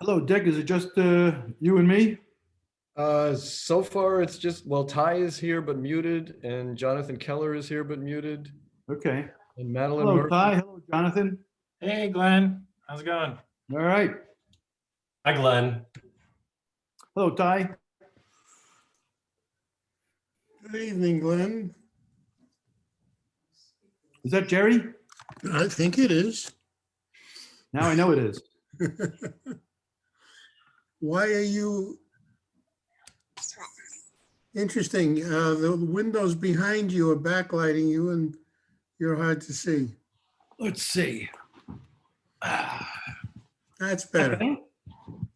Hello, Dick. Is it just you and me? So far it's just, well, Ty is here but muted, and Jonathan Keller is here but muted, Okay. and Madeline Hello, Murphy. Ty. Hello, Jonathan. Hey, Glenn. How's it going? All right. Hi, Glenn. Hello, Ty. Good evening, Glenn. Is that Jerry? I think it is. Now I know it is. Why are you? Interesting. The windows behind you are backlighting you and you're hard to see. Let's see. That's better.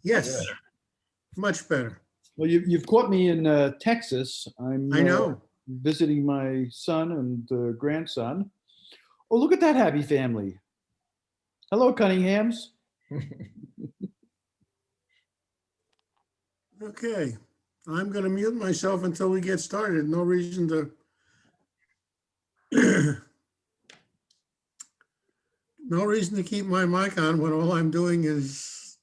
Yes, much better. Well, you've caught me in Texas. I know. Visiting my son and grandson. Oh, look at that happy family. Hello, Cunninghams. Okay. I'm going to mute myself until we get started. No reason to. No reason to keep my mic on when all I'm doing is.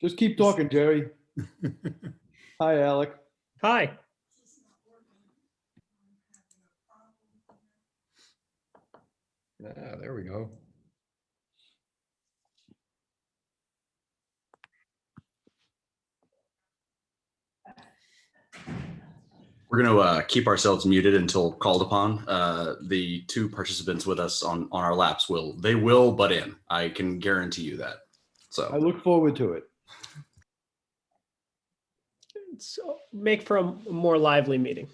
Just keep talking, Jerry. Hi, Alec. Hi. Yeah, there we go. We're going to keep ourselves muted until called upon. The two participants with us on our laps will butt in. I can guarantee you that. I So look forward to it. So make for a more lively meeting.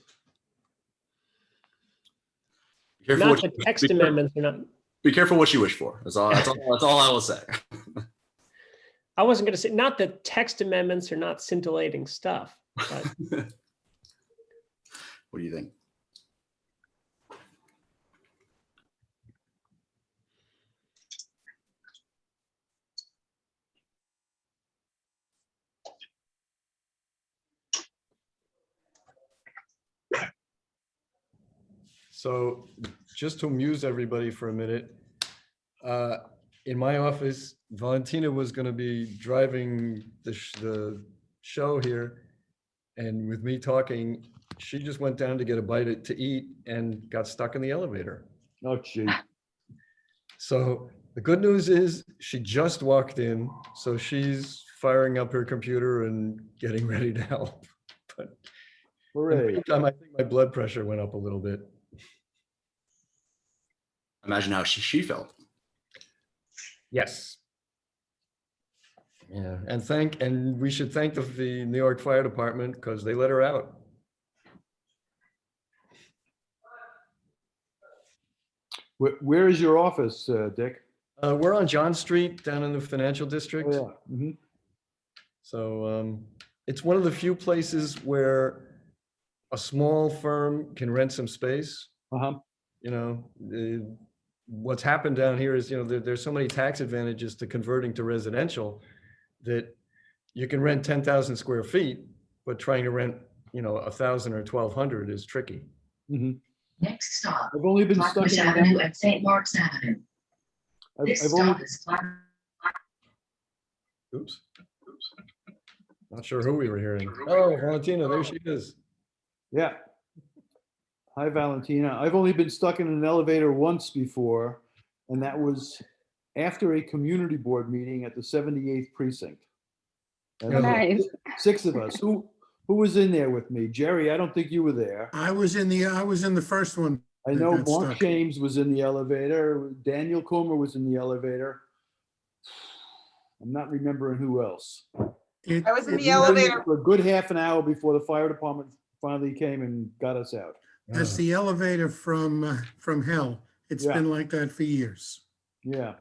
be careful, Not what the text amendments are not. be careful what you wish for. That's all I will say. I wasn't going to say not the text amendments are not scintillating stuff. But What do you think? So just to amuse everybody for a minute, in my office, Valentina was going to be driving the show here, and with me talking, she just went down to get a bite to eat and got stuck in the elevator. Oh, gee. So the good news is she just walked in, so she's firing up her computer and getting ready to help. But in the Hooray. meantime, I think my blood pressure went up a little bit. Imagine how she felt. Yes. Yeah, and we should thank the New York Fire Department because they let her out. Where is your office, Dick? We're on John Street down in the financial district. Oh, yeah. Mhm. So it's one of the few places where a small firm can rent some space. Uh-huh. You know, what's happened down here is, there's so many tax advantages to converting to residential that you can rent 10,000 square feet, but trying to rent, 1,000 or 1,200 is tricky. Mhm. Next stop, I've only been stuck Flatbush in Avenue and St. Mark's Avenue. This I've only, stop is Flat. Oops. Not sure who we were hearing. Oh, Valentina, there she is. yeah. Hi, Valentina. I've only been stuck in an elevator once before, and that was after a community board meeting at the 78th precinct. And Nice. Six of us. Who was in there with me? Jerry, I don't think you were there. I was in the first one. I know got Mark stuck. James was in the elevator. Daniel Comer was in the elevator. I'm not remembering who else. I was in We the were in there elevator. for a good half an hour before the fire department finally came and got us out. That's the elevator from hell. It's Yeah. been like that for years. Yeah.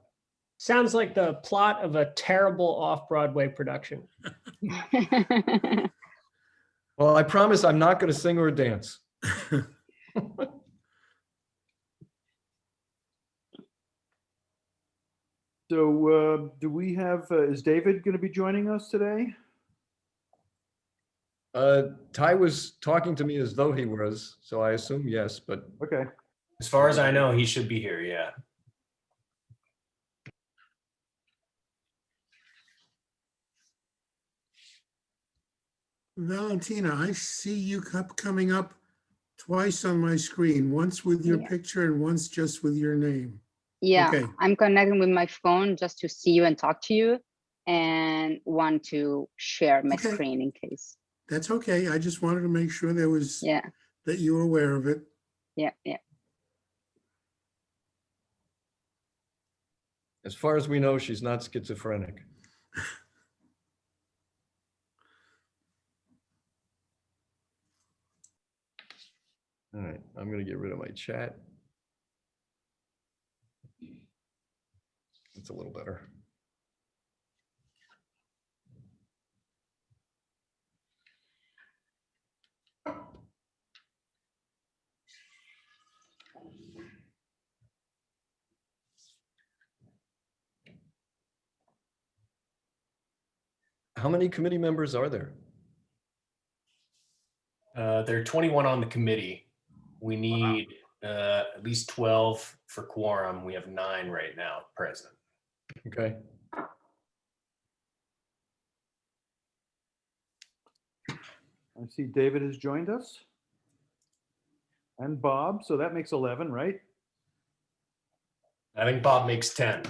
sounds like the plot of a terrible off-Broadway production. Well, I promise I'm not going to sing or dance. So do we have, is David going to be joining us today? Ty was talking to me as though he was, so I assume yes, but Okay. As far as I know, he should be here. Yeah. Valentina, I see you coming up twice on my screen, once with your Yeah. picture and once just with your name. Yeah, Okay. I'm connecting with my phone just to see you and talk to you, and want to share my Okay. screen in case. That's okay. I just wanted to make sure there was, Yeah, that you were aware of it. yeah, yeah. As far as we know, she's not schizophrenic. All right, I'm gonna get rid of my chat. It's a little better. How many committee members are there? There are 21 on the committee. We need at least 12 for quorum. We have 9 right now present. Okay, I see David has joined us. And Bob, so that makes 11, right? I think Bob makes 10.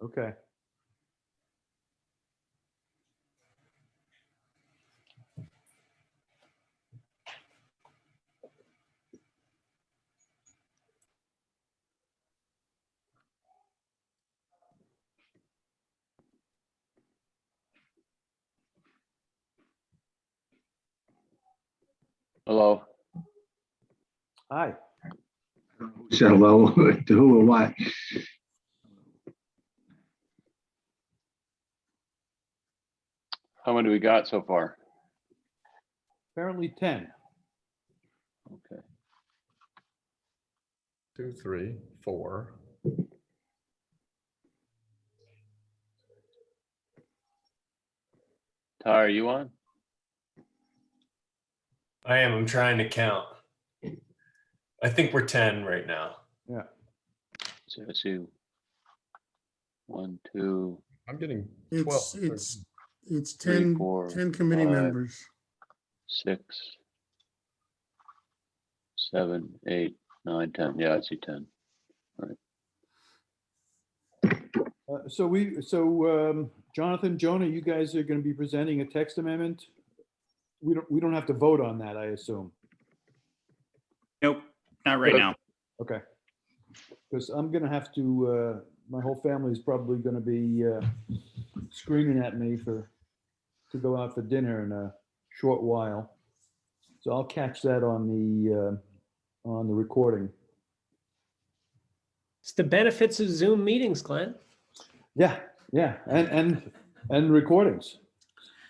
Okay. Hello. Hi. Said hello to who or what? How many we got so far? Apparently 10. Okay. 2, 3, 4. Ty, are you on? I am. I'm trying to count. I think we're 10 right now. Yeah. So let's see. 1, 2, I'm getting 12. It's 3, 10, 4, 10 committee 5. members. 6, 7, 8, 9, 10. Yeah, I see 10. Jonathan, Jonah, you guys are going to be presenting a text amendment. We don't have to vote on that, I assume. Nope, not right now. Okay. Because I'm going to have to, my whole family is probably going to be screaming at me to go out for dinner in a short while. So I'll catch that on the recording. It's the benefits of Zoom meetings, Glenn. Yeah, and recordings.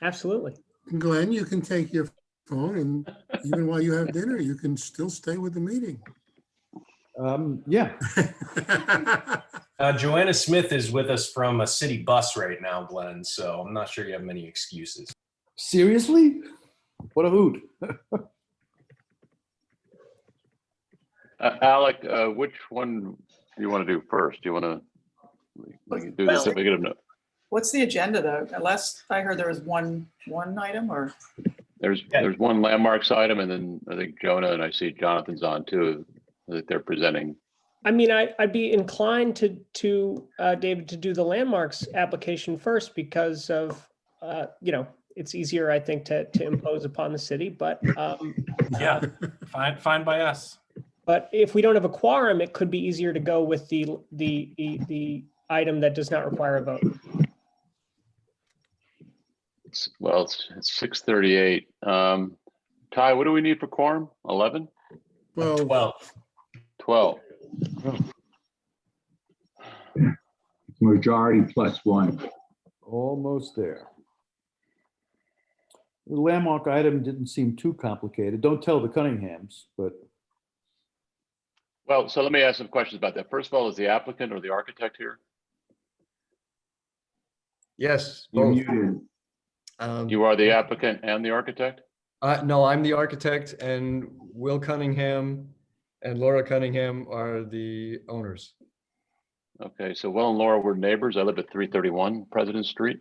Absolutely. Glenn, you can take your phone and even while you have dinner, you can still stay with the meeting. Yeah. Joanna Smith is with us from a city bus right now, Glenn, so I'm not sure you have many excuses. Seriously? What a hoot. Alec, which one do you want to do first? Do you want to do this? Well, If we get them, What's the agenda though? Last I heard there was one item or? there's one landmarks item, and then I think Jonah and I see Jonathan's on too. That they're presenting. I mean, I'd be inclined to David, to do the landmarks application first because of, it's easier, I think, to impose upon the city, but Yeah, fine by us. but if we don't have a quorum, it could be easier to go with the item that does not require a vote. It's 6:38. Ty, what do we need for quorum? 11? 12. 12. Majority plus 1. Almost there. The landmark item didn't seem too complicated. Don't tell the Cunninghams, but Well, so let me ask some questions about that. First of all, is the applicant or the architect here? Yes, You're both. muted. You are the applicant and the architect? No, I'm the architect, and Will Cunningham and Laura Cunningham are the owners. Okay, so Will and Laura were neighbors. I live at 331 President Street.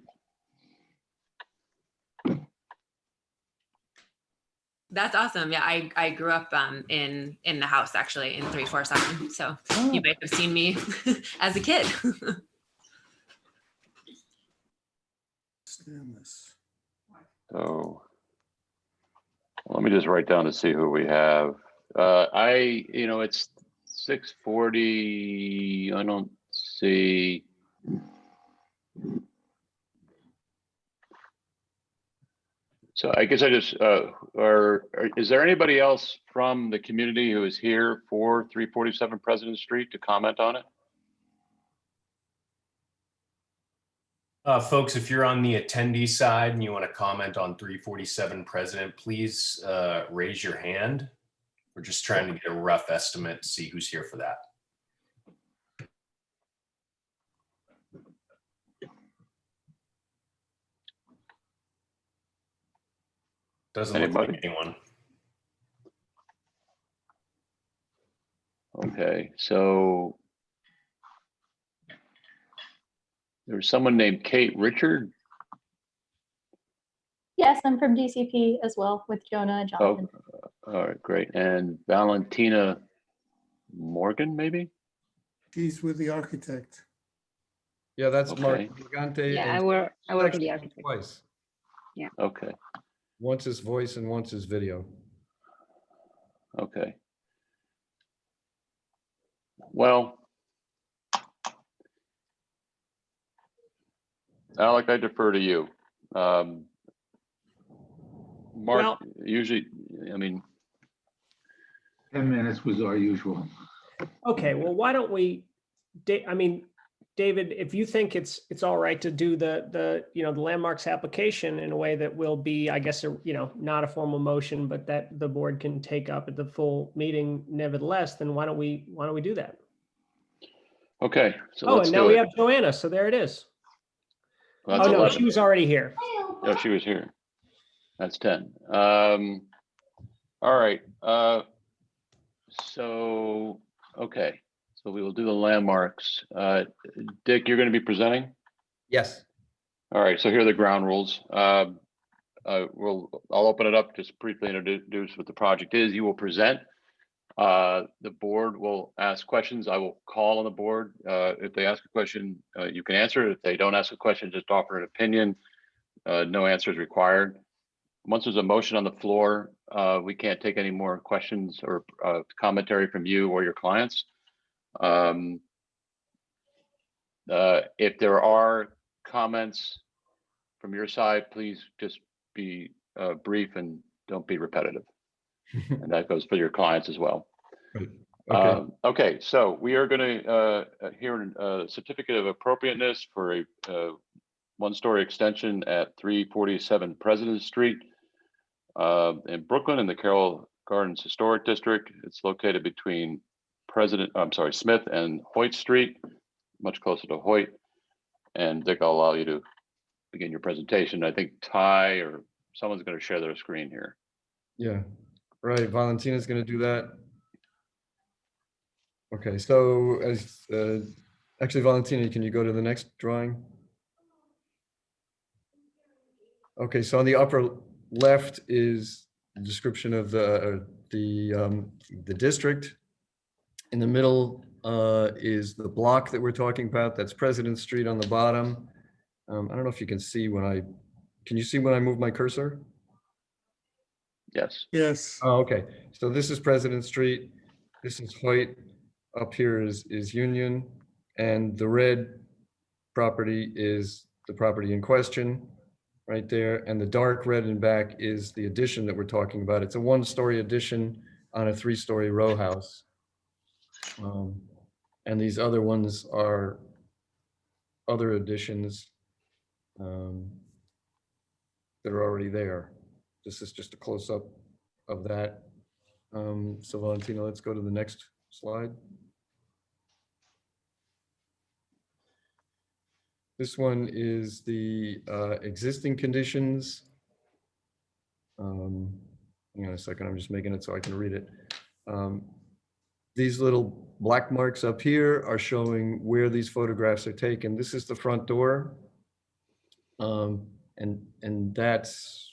That's awesome. Yeah, I grew up in the house actually in 347. So Oh. you might have seen me as a kid. Stand this. So let me just write down to see who we have. It's 6:40. I don't see. So I guess I just, is there anybody else from the community who is here for 347 President Street to comment on it? Folks, if you're on the attendee side and you want to comment on 347 President, please raise your hand. We're just trying to get a rough estimate to see who's here for that. Doesn't look like anyone. Okay, so there's someone named Kate Richard. Yes, I'm from DCP as well with Jonah and Jonathan. Oh, all right, great. And Valentina Morgan, maybe? She's with the architect. Yeah, that's Mark Okay. Gigante. Yeah, and I work with actually the architect. twice. Okay, Once his voice and once his video. okay. Well, Alec, I defer to you. Mark, Well- usually, I mean, 10 minutes was our usual. Okay, well, why don't we, David, if you think it's all right to do the landmarks application in a way that will be, I guess, not a formal motion, but that the board can take up at the full meeting nevertheless, then why don't we do that? okay, so Oh, let's and now do we it. have Joanna, so there it is. Well, Oh, that's no, 11. she was already here. Oh, she was here. That's 10. All right. Okay. So we will do the landmarks. Dick, you're going to be presenting? Yes. All right. So here are the ground rules. I'll open it up, just briefly introduce what the project is. You will present. The board will ask questions. I will call on the board. If they ask a question, you can answer it. If they don't ask a question, just offer an opinion. No answer is required. Once there's a motion on the floor, we can't take any more questions or commentary from you or your clients. If there are comments from your side, please just be brief and don't be repetitive. And that goes for your clients as well. Right. Okay. Okay, so we are going to hear a certificate of appropriateness for a one-story extension at 347 President Street in Brooklyn in the Carroll Gardens Historic District. It's located between Smith and Hoyt Street, much closer to Hoyt. And Dick, I'll allow you to begin your presentation. I think Ty or someone's going to share their screen here. Yeah, right. Valentina's going to do that. Okay, so as actually, Valentina, can you go to the next drawing? Okay, so on the upper left is the description of the district. In the middle is the block that we're talking about. That's President Street on the bottom. I don't know if you can see can you see when I move my cursor? Yes. Yes. Oh, okay. So this is President Street. This is Hoyt. Up here is Union. And the red property is the property in question right there. And the dark red in back is the addition that we're talking about. It's a one-story addition on a three-story row house. And these other ones are other additions that are already there. This is just a close-up of that. So Valentina, let's go to the next slide. This one is the existing conditions. Hang on a second, I'm just making it so I can read it. These little black marks up here are showing where these photographs are taken. This is the front door. And that's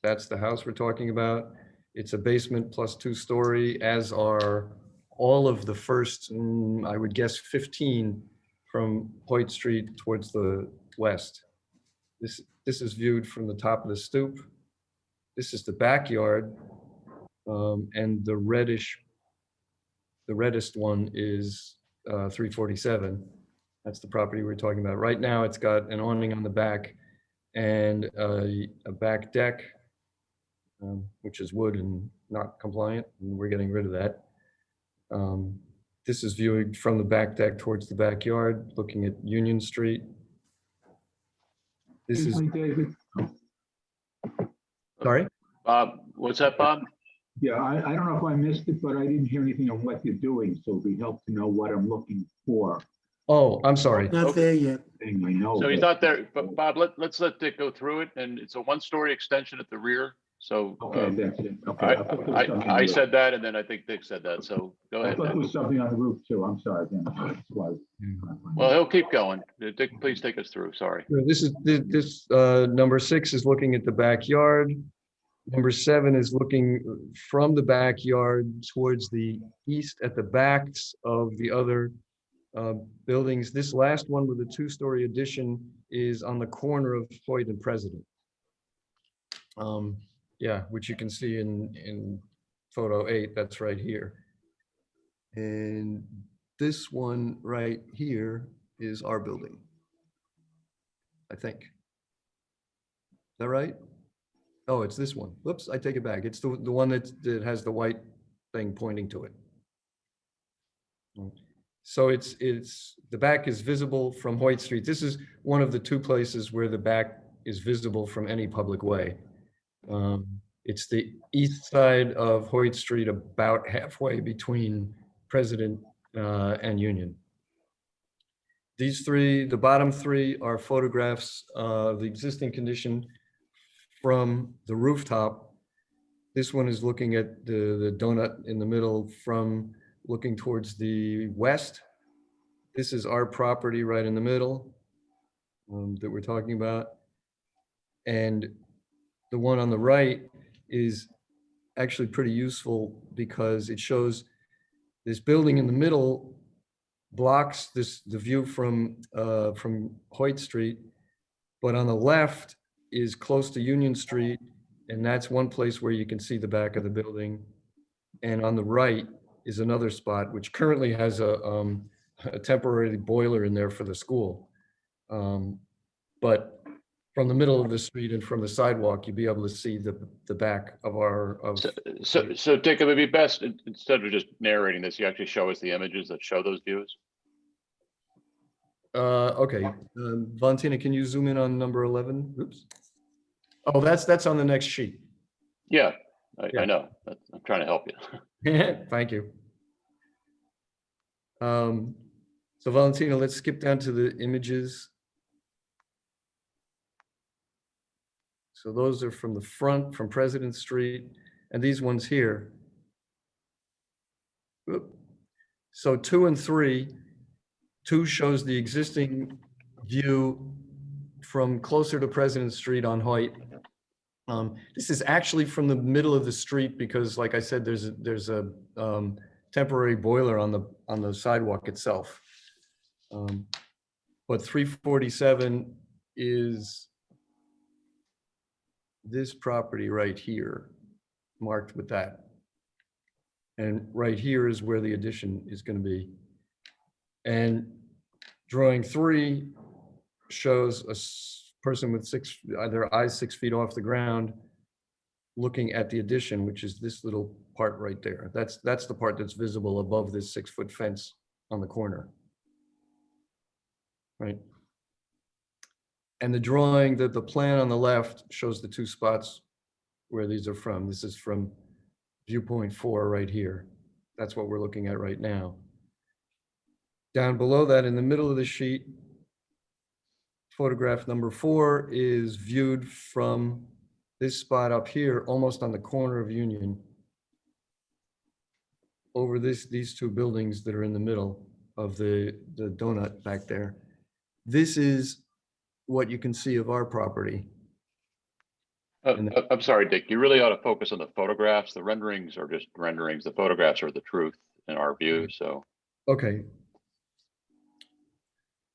That's the house we're talking about. It's a basement plus 2-story, as are all of the first, I would guess 15 from Hoyt Street towards the west. This is viewed from the top of the stoop. This is the backyard, and the reddest one is 347. That's the property we're talking about. Right now, it's got an awning on the back and a back deck, which is wood and not compliant, and we're getting rid of that. This is viewed from the back deck towards the backyard, looking at Union Street. This is, David. sorry? Bob, what's that, Bob? Yeah, I don't know if I missed it, but I didn't hear anything on what you're doing, so it'd be helpful to know what I'm looking for. Oh, I'm sorry. Not there yet. Thing I know. So he's but- not there, but Bob, let's let Dick go through it, and it's a 1-story extension at the rear, so. Okay, that's it. Okay. I thought there was something on I the said that, and then I think Dick said that, so go roof. I ahead. thought there Dick. was something on the roof too. I'm sorry, Dan. That's why. Well, he'll keep going. Dick, please take us through, sorry. This number 6 is looking at the backyard. Number 7 is looking from the backyard towards the east at the backs of the other buildings. This last one with the 2-story addition is on the corner of Hoyt and President. Yeah, which you can see in photo 8, that's right here. And this one right here is our building, I think. Is that right? Oh, it's this one. Whoops, I take it back. It's the one that has the white thing pointing to it. So it's the back is visible from Hoyt Street. This is one of the 2 places where the back is visible from any public way. It's the east side of Hoyt Street, about halfway between President and Union. These 3, the bottom 3 are photographs of the existing condition from the rooftop. This one is looking at the donut in the middle from looking towards the west. This is our property right in the middle that we're talking about. And the one on the right is actually pretty useful because it shows this building in the middle blocks the view from Hoyt Street, but on the left is close to Union Street, and that's one place where you can see the back of the building. And on the right is another spot which currently has a temporary boiler in there for the school. But from the middle of the street and from the sidewalk, you'll be able to see the back of our. So Dick, it would be best, instead of just narrating this, you actually show us the images that show those views. Okay, Valentina, can you zoom in on number 11? Oops. Oh, that's on the next sheet. Yeah, Yeah. I know. I'm trying to help you. Thank you. So Valentina, let's skip down to the images. So those are from the front, from President Street, and these ones here. Oop. So 2 and 3, 2 shows the existing view from closer to President Street on Hoyt. This is actually from the middle of the street because, like I said, there's a temporary boiler on the sidewalk itself. But 347 is this property right here, marked with that. And right here is where the addition is going to be. And drawing 3 shows a person with their eyes 6 feet off the ground, looking at the addition, which is this little part right there. That's the part that's visible above this 6-foot fence on the corner. Right. And the drawing, the plan on the left shows the 2 spots where these are from. This is from viewpoint 4 right here. That's what we're looking at right now. Down below that, in the middle of the sheet, photograph number 4 is viewed from this spot up here, almost on the corner of Union, over these 2 buildings that are in the middle of the donut back there. This is what you can see of our property. I'm sorry, Dick, you really ought to focus on the photographs. The renderings are just renderings. The photographs are the truth in our view, so. Okay.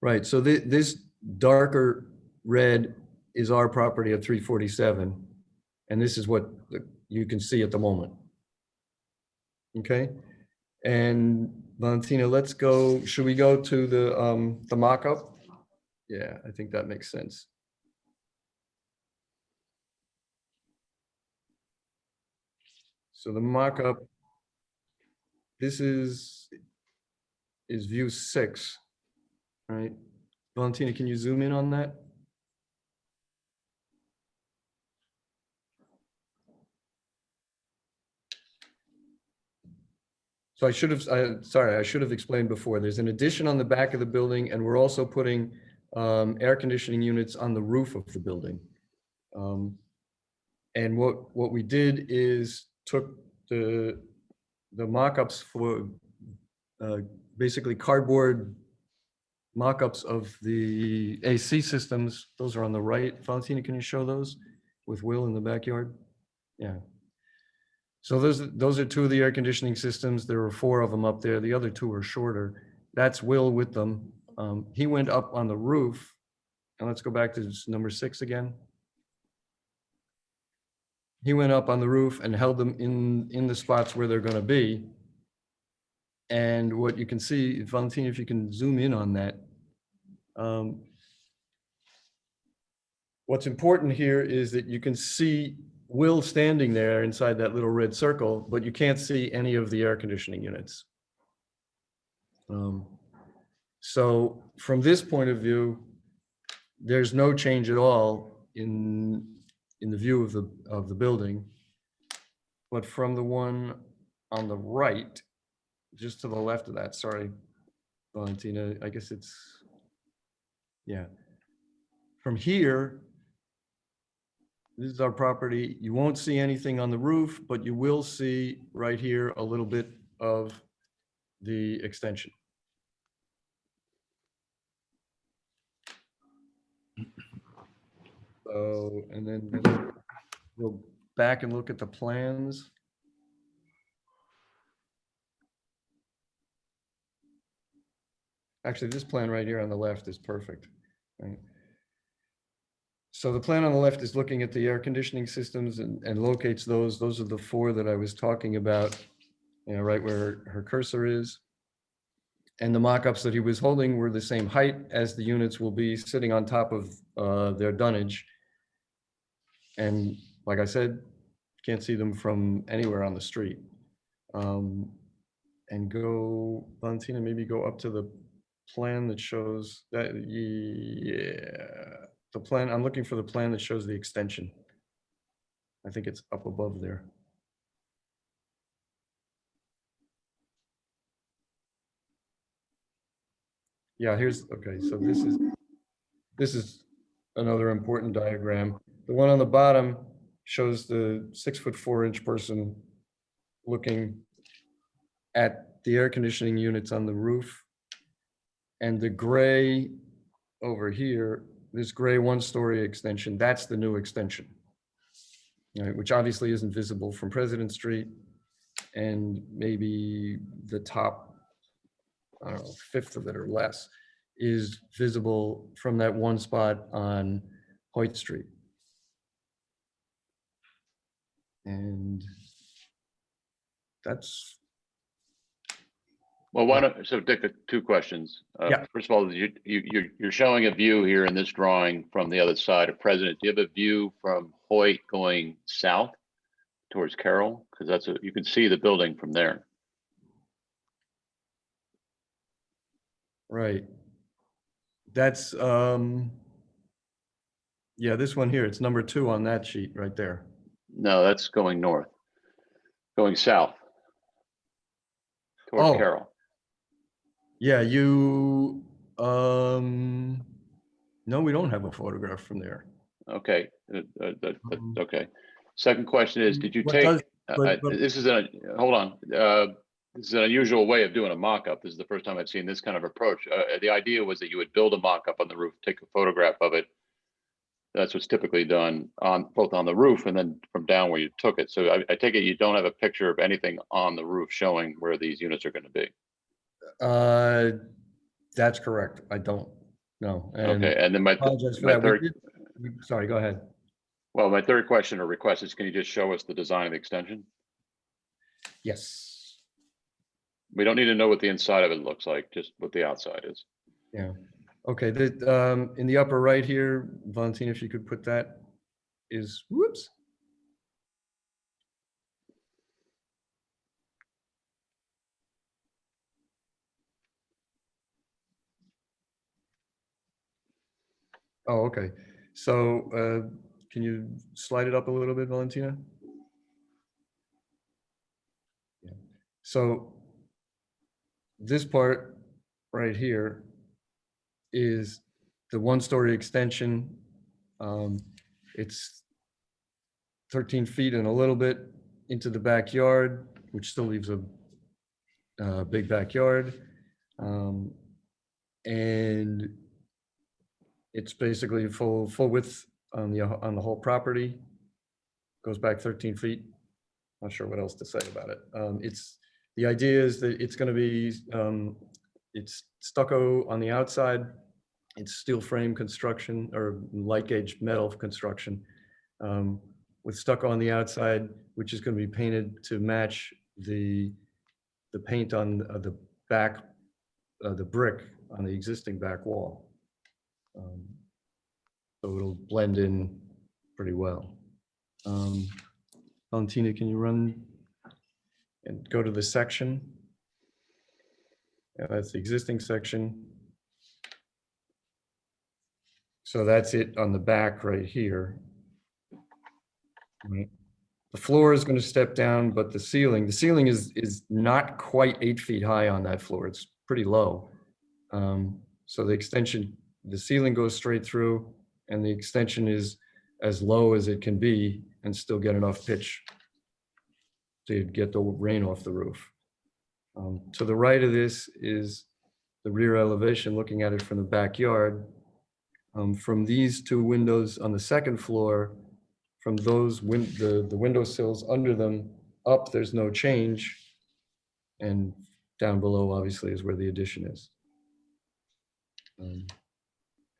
Right, so this darker red is our property at 347, and this is what you can see at the moment. Okay, and Valentina, let's go, should we go to the mock-up? Yeah, I think that makes sense. So the mock-up, this is view 6, right? Valentina, can you zoom in on that? So I should have explained before, there's an addition on the back of the building, and we're also putting air conditioning units on the roof of the building. And what we did is took the mock-ups for basically cardboard mock-ups of the AC systems. Those are on the right. Valentina, can you show those with Will in the backyard? Yeah. So those are 2 of the air conditioning systems. There were 4 of them up there. The other 2 are shorter. That's Will with them. He went up on the roof. And let's go back to number 6 again. He went up on the roof and held them in the spots where they're going to be. And what you can see, Valentina, if you can zoom in on that. What's important here is that you can see Will standing there inside that little red circle, but you can't see any of the air conditioning units. So from this point of view, there's no change at all in the view of the building. But from the one on the right, just to the left of that, sorry, Valentina, I guess it's, yeah. From here, this is our property. You won't see anything on the roof, but you will see right here a little bit of the extension. So, and then we'll back and look at the plans. Actually, this plan right here on the left is perfect, right? So the plan on the left is looking at the air conditioning systems and locates those. Those are the 4 that I was talking about, you know, right where her cursor is. And the mock-ups that he was holding were the same height as the units will be sitting on top of their dunnage. And like I said, can't see them from anywhere on the street. And go, Valentina, maybe go up to the plan that shows that, yeah. The plan, I'm looking for the plan that shows the extension. I think it's up above there. Yeah, here's, okay, so this is another important diagram. The one on the bottom shows the 6'4" person looking at the air conditioning units on the roof. And the gray over here, this gray 1-story extension, that's the new extension, right, which obviously isn't visible from President Street, and maybe the top, I don't know, 1/5 of it or less is visible from that one spot on Hoyt Street. And that's, Well, why don't, so Dick, 2 questions. Yeah. First of all, you're showing a view here in this drawing from the other side of President. Do you have a view from Hoyt going south towards Carroll? Because that's you can see the building from there. right. That's, yeah, this one here, it's number 2 on that sheet right there. No, that's going north, going south towards Carroll. Yeah, you, no, we don't have a photograph from there. Okay, okay. Second question is, did you What take, does- this is a, hold on. This is an unusual way of doing a mock-up. This is the first time I've seen this kind of approach. The idea was that you would build a mock-up on the roof, take a photograph of it, That's what's typically done on both on the roof and then from down where you took it. So I take it you don't have a picture of anything on the roof showing where these units are going to be. That's correct. I don't know. Okay, and then my apologize for my that. third. Sorry, go ahead. Well, my third question or request is, can you just show us the design of the extension? Yes. We don't need to know what the inside of it looks like, just what the outside is. Yeah. Okay. In the upper right here, Valentina, if you could put that is, whoops. Oh, okay. So can you slide it up a little bit, Valentina? Yeah. So this part right here is the one-story extension. It's 13 feet and a little bit into the backyard, which still leaves a big backyard. And it's basically full width on the whole property. Goes back 13 feet. Not sure what else to say about it. The idea is that it's going to be it's stucco on the outside. It's steel frame construction or light gauge metal construction with stucco on the outside, which is going to be painted to match the paint on the back, the brick on the existing back wall. So it'll blend in pretty well. Valentina, can you run and go to the section? Yeah, that's the existing section. So that's it on the back right here. Right. The floor is going to step down, but the ceiling is not quite 8 feet high on that floor. It's pretty low. So the extension, the ceiling goes straight through, and the extension is as low as it can be and still get enough pitch to get the rain off the roof. To the right of this is the rear elevation, looking at it from the backyard. From these two windows on the second floor, from those the window sills under them up, there's no change. And down below, obviously, is where the addition is.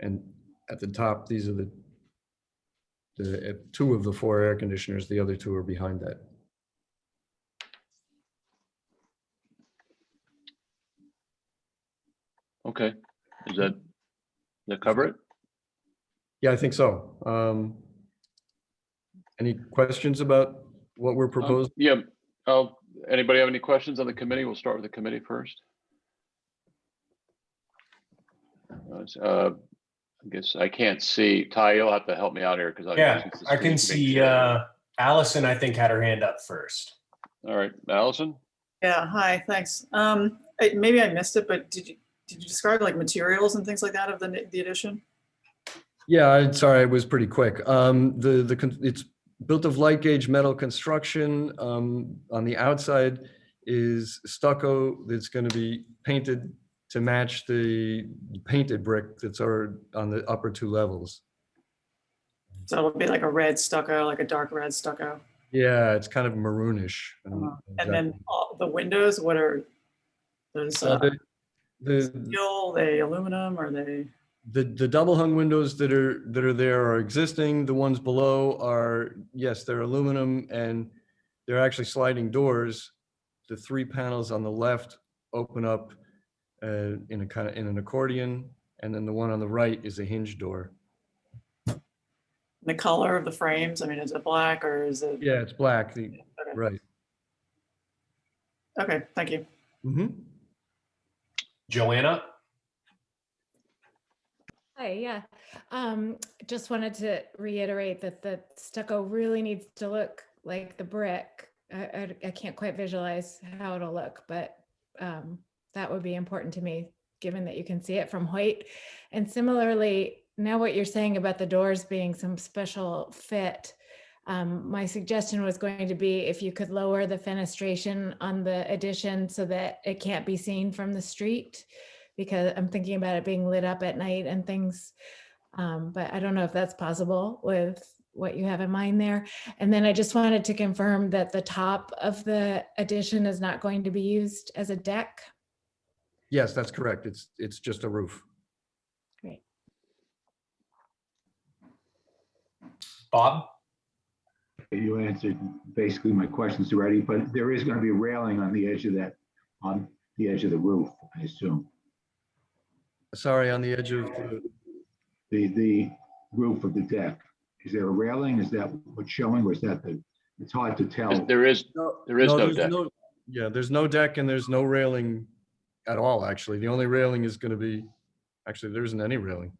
And at the top, these are the two of the 4 air conditioners. The other 2 are behind that. Okay, does that cover it? Yeah, I think so. Any questions about what we're proposing? Yeah. Anybody have any questions on the committee? We'll start with the committee first. I guess I can't see. Ty, you'll have to help me out here because I can see Allison, I think, had her hand up first. All right, Allison. Yeah, hi, thanks. Maybe I missed it, but did you describe like materials and things like that of the addition? Yeah, I'm sorry, it was pretty quick. It's built of light gauge metal construction. On the outside is stucco that's going to be painted to match the painted brick that's on the upper 2 levels. So it'll be like a red stucco, like a dark red stucco. Yeah, it's kind of maroonish. And then the windows, what are those? Steel, they aluminum, or they? The double hung windows that are there are existing. The ones below are, yes, they're aluminum, and they're actually sliding doors. The 3 panels on the left open up in an accordion, and then the one on the right is a hinge door. The color of the frames, I mean, is it black or is it? Yeah, it's black. Okay. Right. Okay, thank you. Mm-hmm. Joanna? Hi, yeah. Just wanted to reiterate that the stucco really needs to look like the brick. I can't quite visualize how it'll look, but that would be important to me, given that you can see it from Hoyt. And similarly, now what you're saying about the doors being some special fit, my suggestion was going to be if you could lower the fenestration on the addition so that it can't be seen from the street, because I'm thinking about it being lit up at night and things. But I don't know if that's possible with what you have in mind there. And then I just wanted to confirm that the top of the addition is not going to be used as a deck. Yes, that's correct. It's just a roof. Great. Bob? You answered basically my questions already, but there is going to be a railing on the edge of that, on the edge of the roof, I assume. Sorry, on the edge of The roof of the deck. Is there a railing? Is that what's showing, or is that it's hard to tell? There is no there's deck. Yeah, there's no deck and there's no railing at all, actually. The only railing is going to be, actually, there isn't any railing.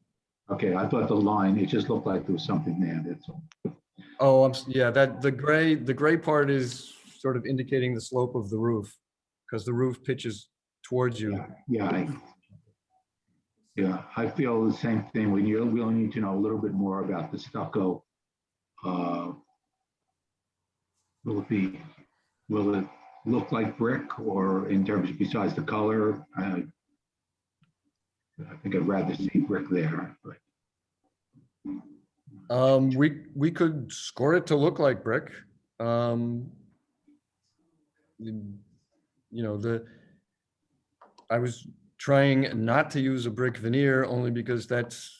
Okay, I thought the line, it just looked like there was something there, that's all. Oh, yeah, that the gray part is sort of indicating the slope of the roof because the roof pitches towards you. Yeah, I feel the same thing. We only need to know a little bit more about the stucco. Will it look like brick, or in terms of besides the color? I think I'd rather see brick there, but. We could score it to look like brick. I was trying not to use a brick veneer only because that's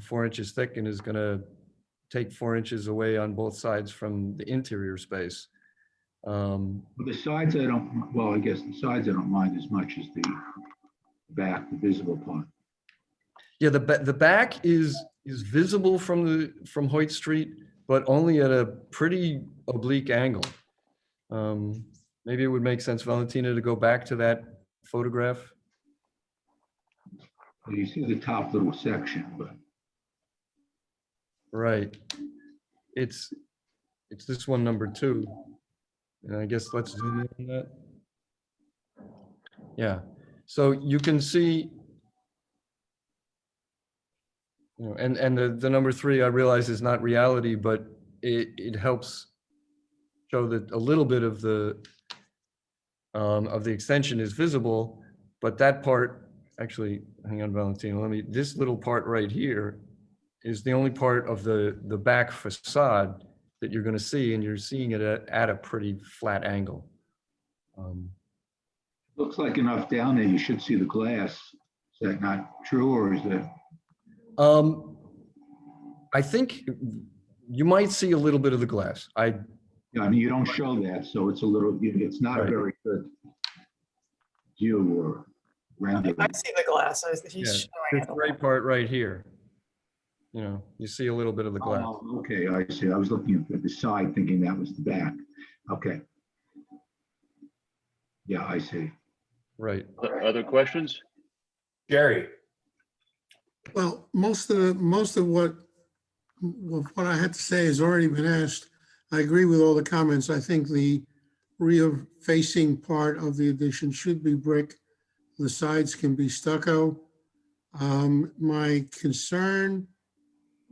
4 inches thick and is going to take 4 inches away on both sides from the interior space. The sides I guess the sides I don't mind as much as the back, the visible part. Yeah, the back is visible from Hoyt Street, but only at a pretty oblique angle. Maybe it would make sense, Valentina, to go back to that photograph. You see the top little section, but. Right. It's this one, number 2. And I guess let's zoom in on that. Yeah. So you can see, and the number 3, I realize is not reality, but it helps show that a little bit of the extension is visible, but that part, actually, hang on, Valentina, this little part right here is the only part of the back facade that you're going to see, and you're seeing it at a pretty flat angle. Looks like enough down there, you should see the glass. Is that not true, or is that? I think you might see a little bit of the glass. You don't show that, so it's a little, it's not Right. a very good view or rendering. I see the glass. He's Yeah, showing this it. gray part right here. You see a little bit of the glass. Oh, okay, I see. I was looking at the side thinking that was the back. Okay. Yeah, I see. Right. Other questions? Jerry? Well, most of what I had to say has already been asked. I agree with all the comments. I think the rear facing part of the addition should be brick. The sides can be stucco. My concern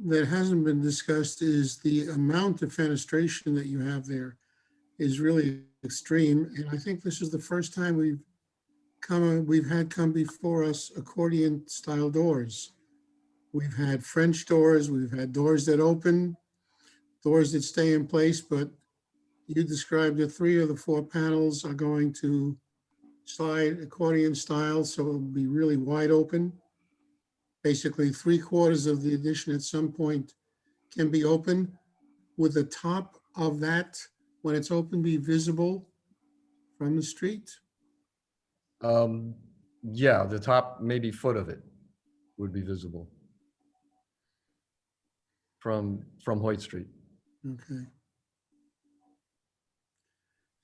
that hasn't been discussed is the amount of fenestration that you have there is really extreme. And I think this is the first time we've had come before us accordion style doors. We've had French doors, we've had doors that open, doors that stay in place, but you described that 3 of the 4 panels are going to slide accordion style, so it'll be really wide open. Basically 3/4 of the addition at some point can be open. Would the top of that, when it's open, be visible from the street? Yeah, the top maybe foot of it would be visible from Hoyt Street. Okay.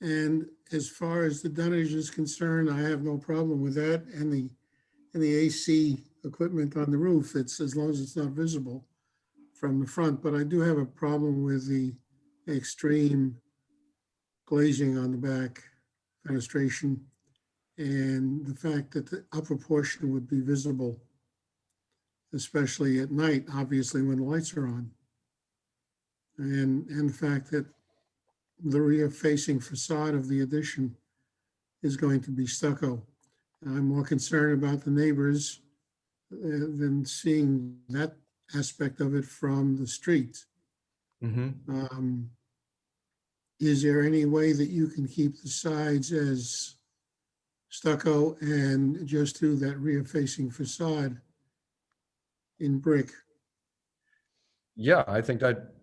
And as far as the dunnage is concerned, I have no problem with that, and the AC equipment on the roof, it's as long as it's not visible from the front. But I do have a problem with the extreme glazing on the back, fenestration, and the fact that the upper portion would be visible, especially at night, obviously when the lights are on. And the fact that the rear facing facade of the addition is going to be stucco. I'm more concerned about the neighbors than seeing that aspect of it from the street. Is there any way that you can keep the sides as stucco and just do that rear-facing facade in brick? Yeah, I think that,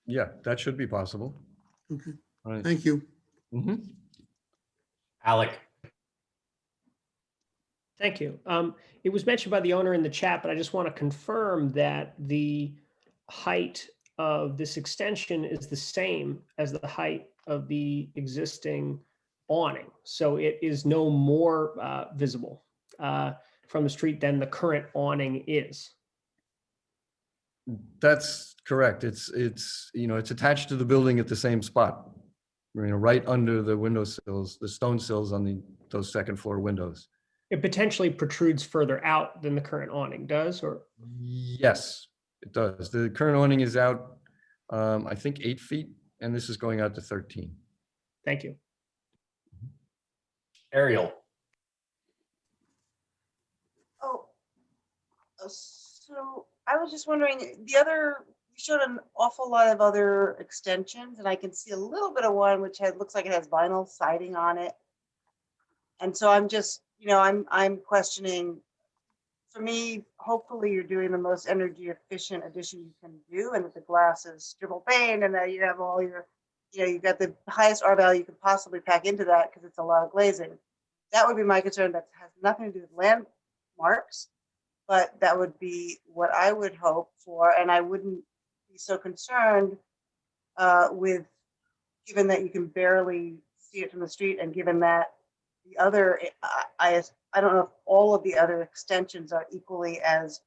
yeah, that should be possible. Okay, Right. thank you. Alec. Thank you. It was mentioned by the owner in the chat, but I just want to confirm that the height of this extension is the same as the height of the existing awning. So it is no more visible from the street than the current awning is. That's correct. It's it's attached to the building at the same spot, right under the window sills, the stone sills on those second floor windows. It potentially protrudes further out than the current awning does, or? Yes, it does. The current awning is out, I think 8 feet, and this is going out to 13. Thank you. Ariel. Oh, so I was just wondering, you showed an awful lot of other extensions, and I can see a little bit of one which looks like it has vinyl siding on it. And so I'm just, I'm questioning, for me, hopefully you're doing the most energy efficient addition you can do, and that the glass is triple pane, and that you have all your, you've got the highest R value you could possibly pack into that because it's a lot of glazing. That would be my concern. That has nothing to do with landmarks, but that would be what I would hope for. And I wouldn't be so concerned with, given that you can barely see it from the street, and given that the other, I don't know if all of the other extensions are equally as,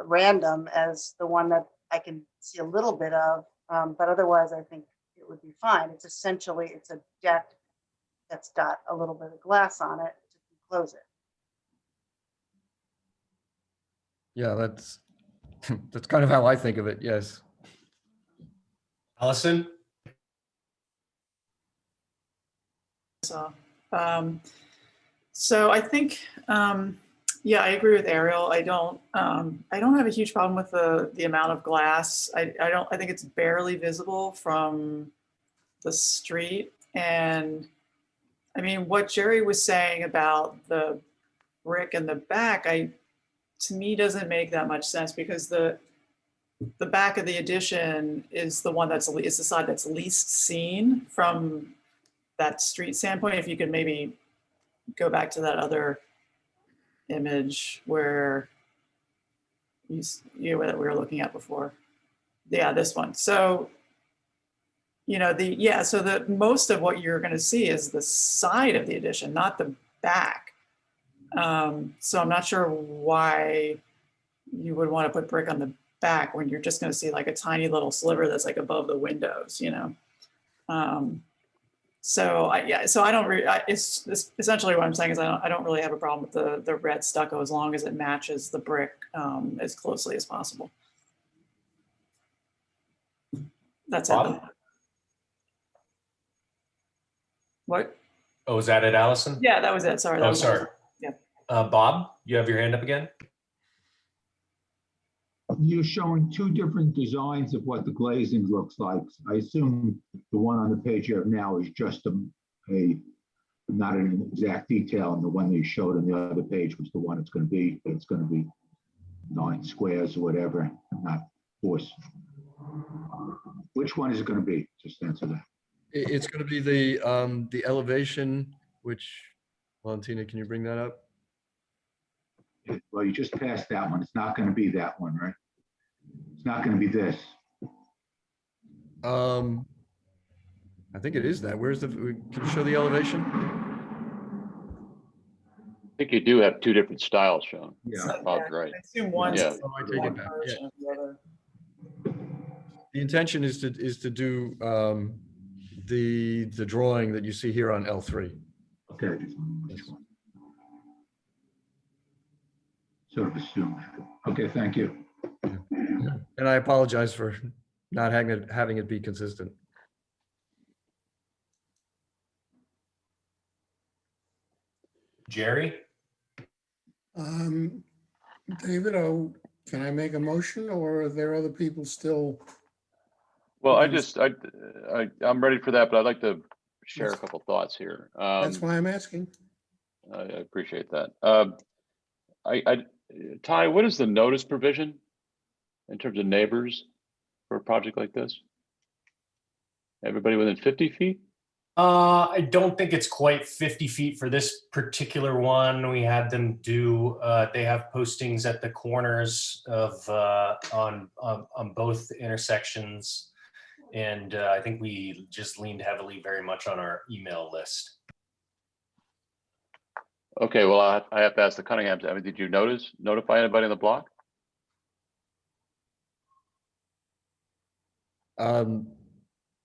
random as the one that I can see a little bit of, but otherwise I think it would be fine. It's essentially, it's a deck that's got a little bit of glass on it to close it. Yeah, that's kind of how I think of it. Yes. Allison. So I think, yeah, I agree with Ariel. I don't have a huge problem with the amount of glass. I think it's barely visible from the street. And I mean, what Jerry was saying about the brick in the back, to me doesn't make that much sense, because the back of the addition is the one is the side that's least seen from that street standpoint. If you could maybe go back to that other image where that we were looking at before. Yeah, this one. So, so the most of what you're going to see is the side of the addition, not the back. So I'm not sure why you would want to put brick on the back when you're just going to see like a tiny little sliver that's like above the windows, So I don't really, it's essentially what I'm saying is I don't really have a problem with the red stucco as long as it matches the brick as closely as possible. That's Bob? it. What? Oh, is that it, Allison? Yeah, that was it. Sorry. That Oh, was sorry. Yeah. Bob, you have your hand up again? You're showing two different designs of what the glazing looks like. I assume the one on the page you have now is just not an exact detail, and the one that you showed on the other page was the one it's going to be. It's going to be 9 squares or whatever, not 4. Which one is it going to be? Just answer that. It's going to be the elevation, which, Valentina, can you bring that up? Well, you just passed that one. It's not going to be that one, right? It's not going to be this. I think it is that. Can you show the elevation? I think you do have 2 different styles shown. Yeah. Bob's right. I assume one's Yeah. Oh, I take it back. version Yeah. of the other. The intention is to do the drawing that you see here on L3. Okay. Sort of assume that. Okay, thank you. And I apologize for not having it be consistent. Jerry? David, can I make a motion or are there other people still? Well, Yes. I'm ready for that, but I'd like to share a couple thoughts here. That's why I'm asking. I appreciate that. Ty, what is the notice provision in terms of neighbors for a project like this? Everybody within 50 feet? I don't think it's quite 50 feet for this particular one. We had them do, they have postings at the corners of, on both intersections. And I think we just leaned heavily very much on our email list. Okay, well, I have to ask the Cunninghams. I mean, did you notify anybody on the block?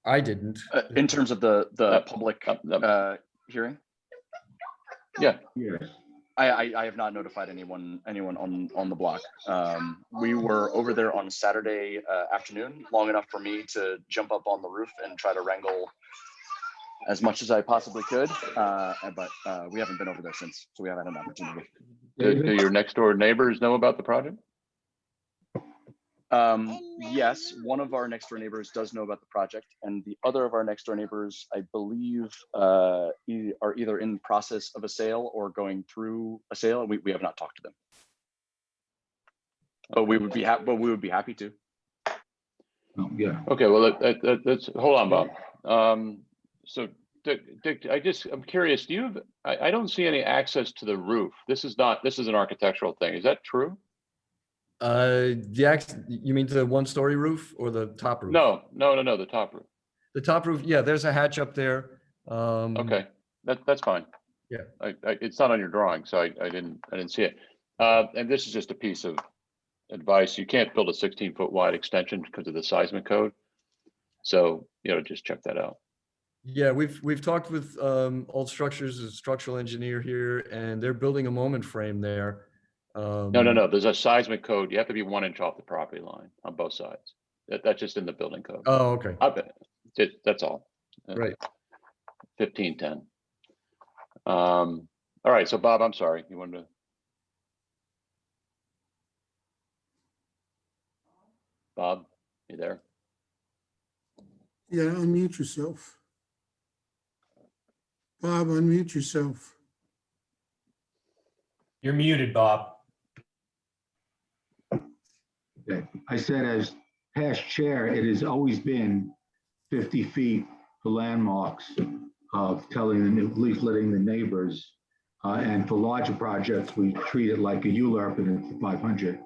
I didn't. In terms of the public hearing? Yeah. Yes. I have not notified anyone on the block. We were over there on Saturday afternoon, long enough for me to jump up on the roof and try to wrangle as much as I possibly could. But we haven't been over there since, so we haven't had an opportunity. Do your next door neighbors know about the project? Yes, one of our next door neighbors does know about the project, and the other of our next door neighbors, I believe, are either in process of a sale or going through a sale, and we have not talked to them. But we would be happy to. Oh, yeah. Okay, well, let's hold on, Bob. So Dick, I'm curious, do you have, I don't see any access to the roof. This is an architectural thing. Is that true? You mean the one-story roof or the top roof? No, the top roof. The top roof, yeah, there's a hatch up there. Okay, that's fine. Yeah. It's not on your drawing, so I didn't see it. And this is just a piece of advice. You can't build a 16-foot wide extension because of the seismic code. So, just check that out. Yeah, we've talked with Old Structures, a structural engineer here, and they're building a moment frame there. No. There's a seismic code. You have to be 1 inch off the property line on both sides. That's just in the building code. Oh, okay. That's all. Right. 1510. All right. So Bob, I'm sorry. You wanted to. Bob, you there? Yeah, unmute yourself. Bob, unmute yourself. You're muted, Bob. Okay. I said as past chair, it has always been 50 feet for landmarks of leafleting the neighbors. And for larger projects, we treat it like a ULURP and it's a 500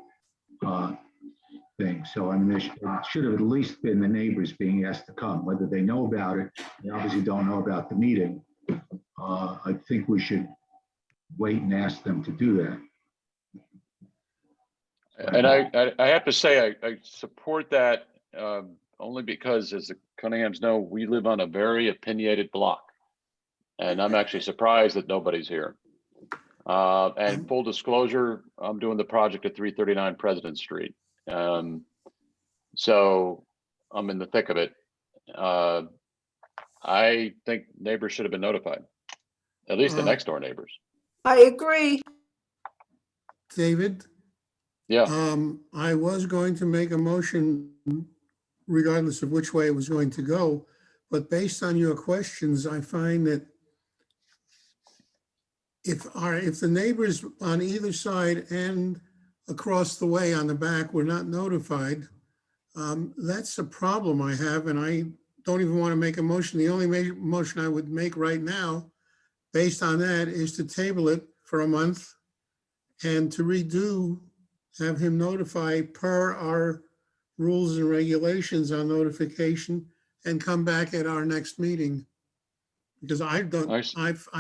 thing. So I mean, it should have at least been the neighbors being asked to come, whether they know about it. They obviously don't know about the meeting. I think we should wait and ask them to do that. And I have to say, I support that only because, as the Cunninghams know, we live on a very opinionated block. And I'm actually surprised that nobody's here. And full disclosure, I'm doing the project at 339 President Street. So I'm in the thick of it. I think neighbors should have been notified, at least the next door neighbors. I agree. David? Yeah. I was going to make a motion regardless of which way it was going to go, but based on your questions, I find that if the neighbors on either side and across the way on the back were not notified, that's a problem I have, and I don't even want to make a motion. The only motion I would make right now, based on that, is to table it for a month and to have him notify per our rules and regulations on notification and come back at our next meeting. Because I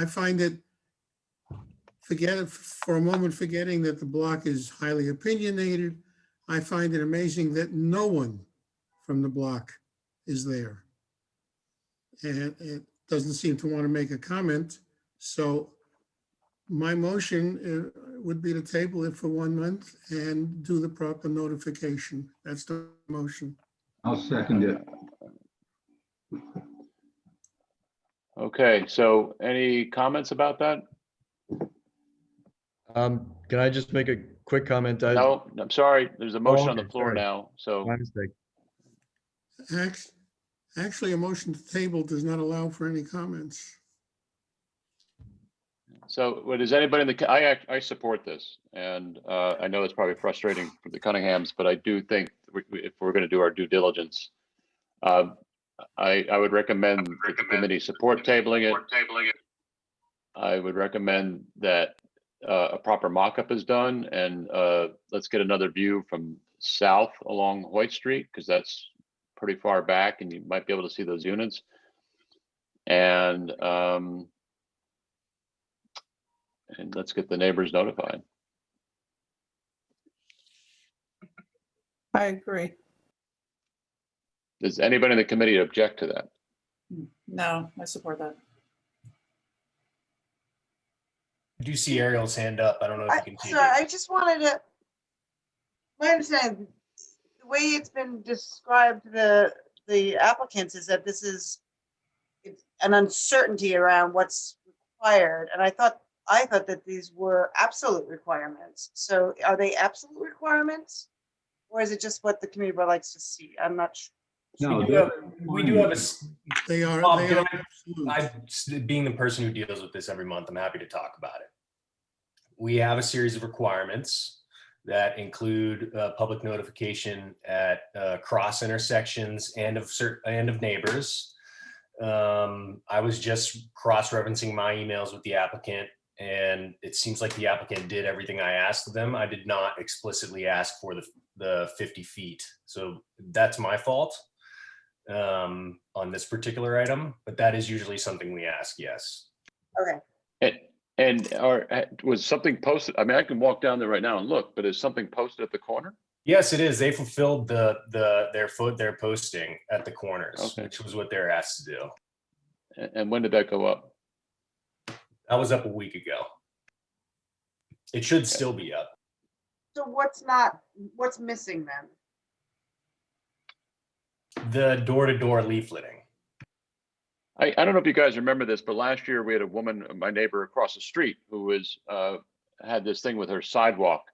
find it, for a moment, forgetting that the block is highly opinionated, I find it amazing that no one from the block is there. And it doesn't seem to want to make a comment. So my motion would be to table it for 1 month and do the proper notification. That's the motion. I'll second it. Okay, so any comments about that? Can I just make a quick comment? No, I'm sorry. There's a motion on the okay, floor sorry. now, so. My mistake. Actually, a motion to table does not allow for any comments. So what does anybody in the, I support this, and I know it's probably frustrating for the Cunninghams, but I do think if we're going to do our due diligence, I would recommend that the committee support tabling it. I would recommend that a proper mock-up is done, and let's get another view from south along Hoyt Street, because that's pretty far back and you might be able to see those units. And let's get the neighbors notified. I agree. Does anybody in the committee object to that? No, I support that. I do see Ariel's hand up. I don't know if you can take Sorry, it. I just wanted to, my understanding, the way it's been described to the applicants is that this is an uncertainty around what's required. And I thought that these were absolute requirements. So are they absolute requirements? Or is it just what the community board likes to see? I'm not sure. No, We do have a. They are, Bob, they can are I, absolute. being the person who deals with this every month, I'm happy to talk about it. We have a series of requirements that include public notification at cross intersections and of neighbors. I was just cross-referencing my emails with the applicant, and it seems like the applicant did everything I asked of them. I did not explicitly ask for the 50 feet. So that's my fault on this particular item, but that is usually something we ask, yes. Okay. And was something posted? I mean, I can walk down there right now and look, but is something posted at the corner? Yes, it is. They fulfilled their posting at the corners, Okay. which was what they're asked to do. And when did that go up? That was up a week ago. It should still be up. So what's missing then? The door-to-door leafleting. I don't know if you guys remember this, but last year we had a woman, my neighbor across the street, who was had this thing with her sidewalk,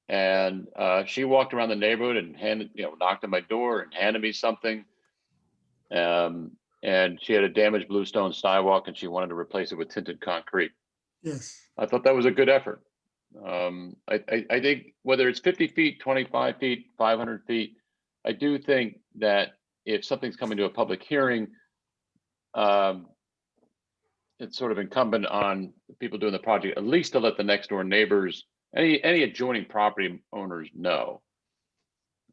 and she walked around the neighborhood and knocked on my door and handed me something. And she had a damaged bluestone sidewalk, and she wanted to replace it with tinted concrete. Yes. I thought that was a good effort. I think whether it's 50 feet, 25 feet, 500 feet, I do think that if something's coming to a public hearing, it's sort of incumbent on the people doing the project, at least to let the next door neighbors, any adjoining property owners know.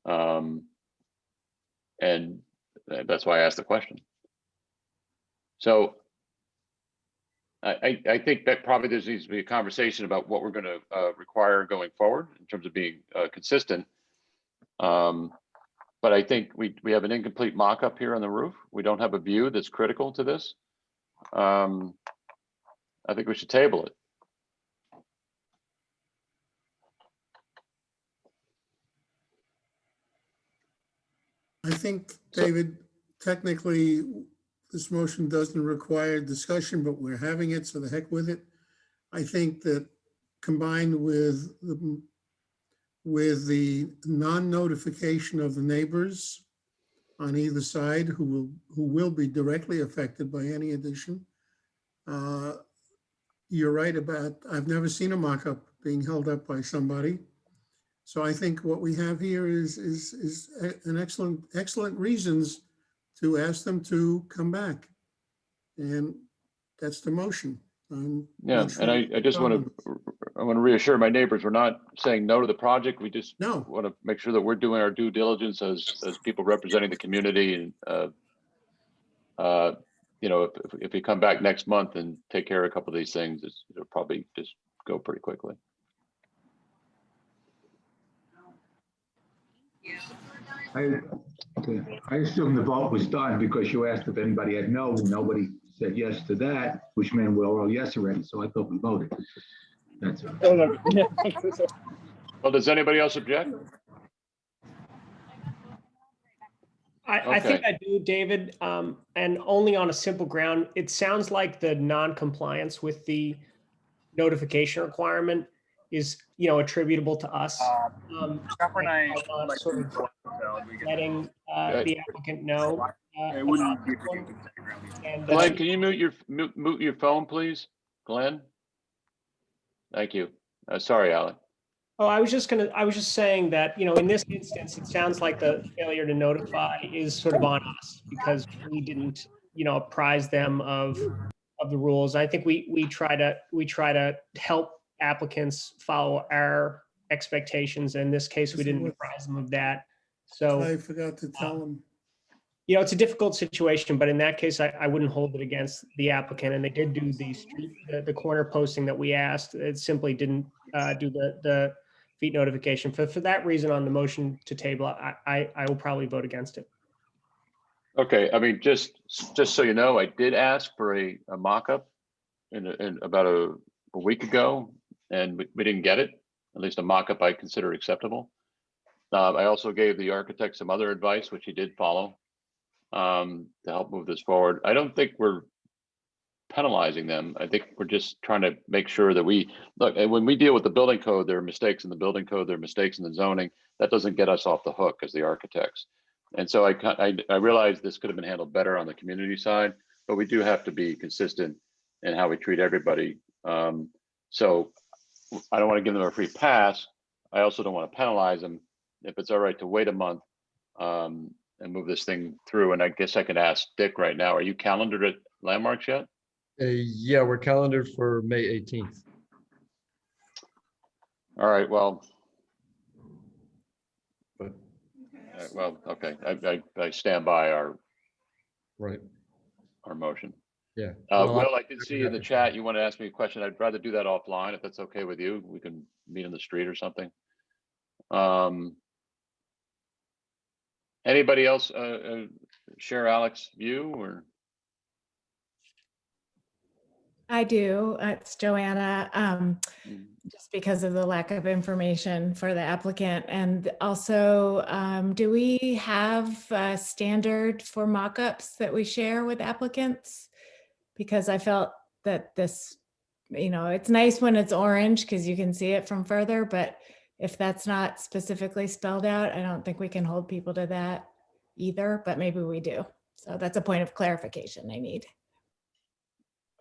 And that's why I asked the question. So I think that probably there needs to be a conversation about what we're going to require going forward in terms of being consistent. But I think we have an incomplete mock-up here on the roof. We don't have a view that's critical to this. I think we should table it. I think, David, technically, this motion doesn't require discussion, but we're having it, so the heck with it. I think that combined with the non-notification of the neighbors on either side who will be directly affected by any addition. You're right about, I've never seen a mock-up being held up by somebody. So I think what we have here is an excellent reasons to ask them to come back. And that's the motion. Yeah, and I just want to reassure my neighbors, we're not saying no to the project. We just want to make sure that we're doing our due diligence as people representing the community. And if we come back next month and take care of a couple of these things, it'll probably just go pretty quickly. I assume the vote was done because you asked if anybody had no. Nobody said yes to that, which meant we're all yes already. So I thought we voted. That's all. Well, does anybody else object? I think I do, David, and only on a simple ground. It sounds like the non-compliance with the notification requirement is, you know, attributable to us. By not sort of letting the applicant know about this one. And, Glenn, can you mute your phone, please? Glenn? Thank you. Sorry, Alec. Oh, I was just saying that, you know, in this instance, it sounds like the failure to notify is sort of on us because we didn't, you know, apprise them of the rules. I think we try to help applicants follow our expectations. In this case, we didn't apprise them of that. So I forgot to tell them. you know, it's a difficult situation, but in that case, I wouldn't hold it against the applicant. And they did do the corner posting that we asked. It simply didn't do the feet notification. For that reason, on the motion to table, I will probably vote against it. Okay, I mean, just so you know, I did ask for a mock-up in about a week ago, and we didn't get it. At least a mock-up I consider acceptable. I also gave the architect some other advice, which he did follow, to help move this forward. I don't think we're penalizing them. I think we're just trying to make sure that we look, and when we deal with the building code, there are mistakes in the building code, there are mistakes in the zoning. That doesn't get us off the hook as the architects. And so I realize this could have been handled better on the community side, but we do have to be consistent in how we treat everybody. So I don't want to give them a free pass. I also don't want to penalize them. If it's all right to wait a month and move this thing through, and I guess I could ask Dick right now, are you calendared at Landmarks yet? Yeah, we're calendared for May 18th. All right, well. But well, okay, I stand by our motion. Yeah. Will, I did see in the chat, you want to ask me a question. I'd rather do that offline if that's okay with you. We can meet in the street or something. Anybody else share Alex's view or? I do. It's Joanna. Just because of the lack of information for the applicant. And also, do we have a standard for mock-ups that we share with applicants? Because I felt that this, you know, it's nice when it's orange because you can see it from further, but if that's not specifically spelled out, I don't think we can hold people to that either, but maybe we do. So that's a point of clarification I need.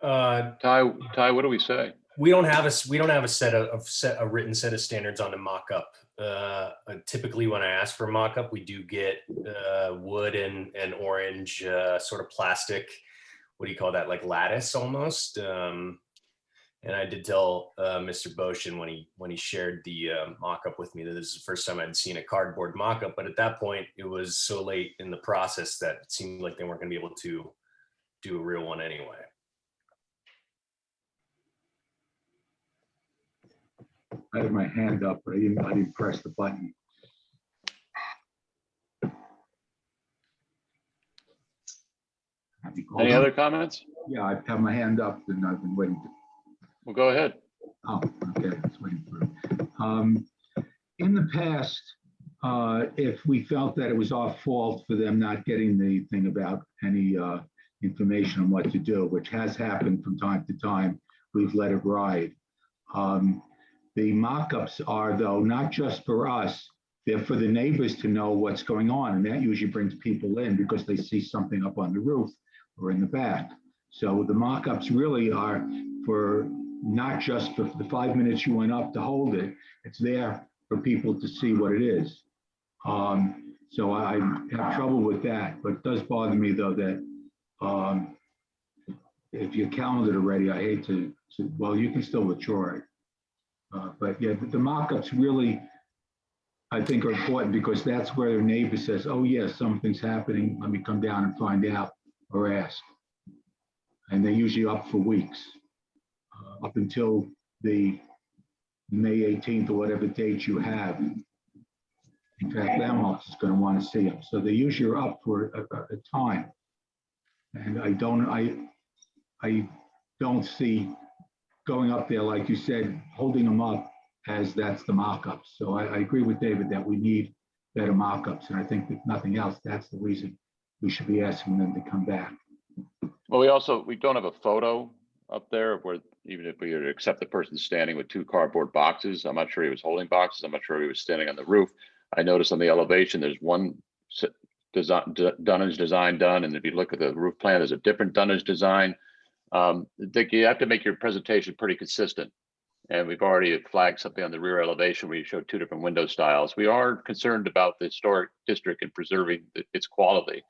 Ty, what do we say? We don't have a written set of standards on the mock-up. Typically, when I ask for a mock-up, we do get wood and orange sort of plastic. What do you call that? Like lattice almost. And I did tell Mr. Boshin when he shared the mock-up with me that this is the first time I'd seen a cardboard mock-up. But at that point, it was so late in the process that it seemed like they weren't going to be able to do a real one anyway. I had my hand up, but I didn't press the button. Any other comments? Yeah, I have my hand up and I've been waiting. Well, go ahead. Oh, okay, it's waiting for. In the past, if we felt that it was our fault for them not getting the thing about any information on what to do, which has happened from time to time, we've let it ride. The mock-ups are, though, not just for us, they're for the neighbors to know what's going on. And that usually brings people in because they see something up on the roof or in the back. So the mock-ups really are for not just for the 5 minutes you went up to hold it, it's there for people to see what it is. So I have trouble with that, but it does bother me though that if you're calendared already, I hate to well, you can still withdraw it. But yeah, the mock-ups really, I think, are important because that's where the neighbor says, oh yeah, something's happening. Let me come down and find out or ask. And they're usually up for weeks, up until the May 18th or whatever date you have. In fact, Landmarks is going to want to see them. So they usually are up for a time. And I don't see going up there, like you said, holding them up as that's the mock-ups. So I agree with David that we need better mock-ups. And I think if nothing else, that's the reason we should be asking them to come back. Well, we don't have a photo up there of where even if we were to accept the person standing with 2 cardboard boxes. I'm not sure he was holding boxes. I'm not sure he was standing on the roof. I noticed on the elevation, there's one dunnage design done. And if you look at the roof plan, there's a different dunnage design. Dick, you have to make your presentation pretty consistent. And we've already flagged something on the rear elevation where you showed 2 different window styles. We are concerned about the historic district and preserving its quality.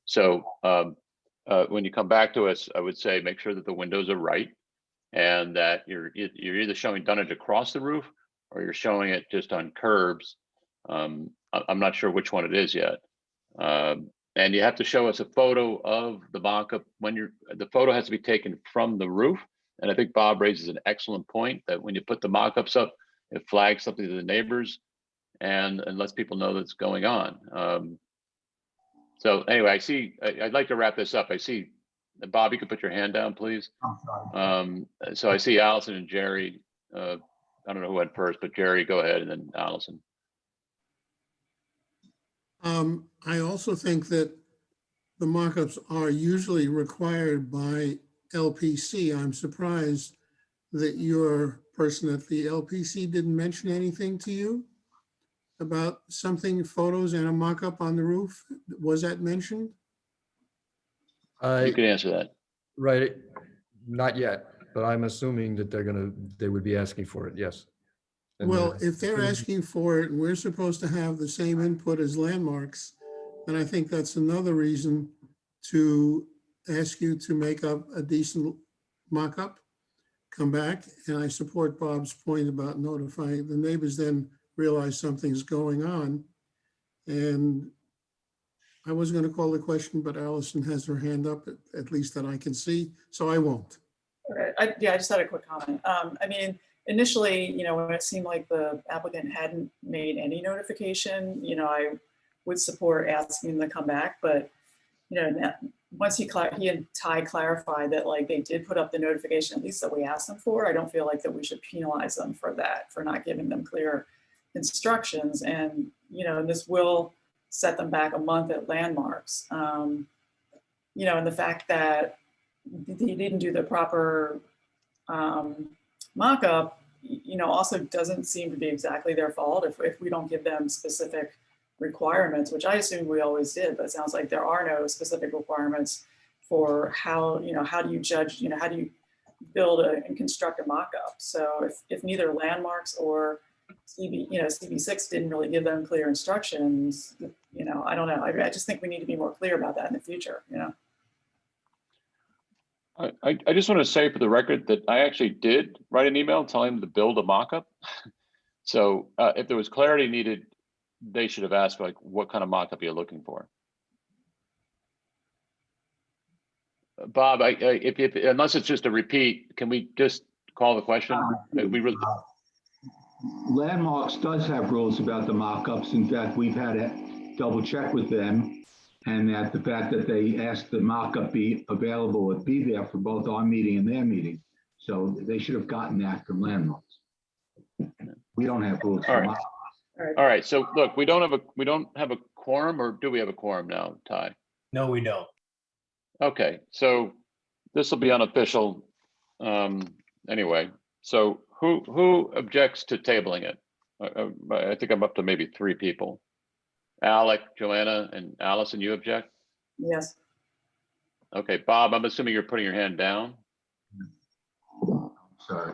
So when you come back to us, I would say make sure that the windows are right and that you're either showing dunnage across the roof or you're showing it just on curbs. I'm not sure which one it is yet. And you have to show us a photo of the mock-up when the photo has to be taken from the roof. And I think Bob raises an excellent point that when you put the mock-ups up, it flags something to the neighbors and lets people know that's going on. So anyway, I see, I'd like to wrap this up. I see, Bob, you could put your hand down, please. So I see Allison and Jerry. I don't know who went first, but Jerry, go ahead, and then Allison. I also think that the mock-ups are usually required by LPC. I'm surprised that your person at the LPC didn't mention anything to you about something, photos and a mock-up on the roof. Was that mentioned? You can answer that. Right, not yet, but I'm assuming that they would be asking for it, yes. And Well, if they're Mhm. asking for it and we're supposed to have the same input as landmarks, then I think that's another reason to ask you to make up a decent mock-up, come back. And I support Bob's point about notifying the neighbors, then realize something's going on. And I was going to call the question, but Allison has her hand up, at least that I can see, so I won't. Okay, I just had a quick comment. I mean, initially, when it seemed like the applicant hadn't made any notification, I would support asking them to come back. But, once he and Ty clarified that like they did put up the notification, at least that we asked them for, I don't feel like that we should penalize them for that, for not giving them clear instructions. And, this will set them back a month at landmarks. And the fact that they didn't do the proper mock-up, also doesn't seem to be exactly their fault if we don't give them specific requirements, which I assume we always did, but it sounds like there are no specific requirements for how do you judge, how do you build and construct a mock-up. So if neither landmarks or CB6 didn't really give them clear instructions, I don't know. I just think we need to be more clear about that in the future, I just want to say for the record that I actually did write an email telling them to build a mock-up. So if there was clarity needed, they should have asked like, what kind of mock-up you're looking for. Bob, if unless it's just a repeat, can we just call the question? We really... Landmarks does have rules about the mock-ups. In fact, we've had to double check with them, and that the fact that they asked the mock-up be available would be there for both our meeting and their meeting. So they should have gotten that from landmarks. We don't have rules. All right. All right. So look, we don't have a quorum, or do we have a quorum now, Ty? No, we don't. Okay, so this will be unofficial. Anyway, so who objects to tabling it? I think I'm up to maybe 3 people. Alec, Joanna, and Allison, you object? Yes. Okay, Bob, I'm assuming you're putting your hand down. Sorry.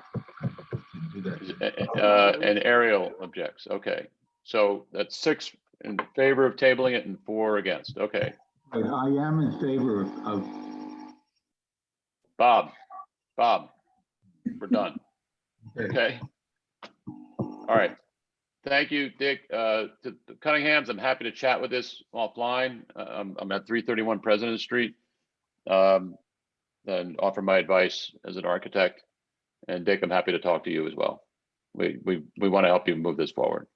Didn't do that. And Ariel objects. Okay, so that's 6 in favor of tabling it and 4 against. Okay. I am in favor of. Bob, we're done. Okay. All right. Thank you, Dick. To Cunninghams, I'm happy to chat with this offline. I'm at 331 President Street. And offer my advice as an architect. And Dick, I'm happy to talk to you as well. We want to help you move this forward.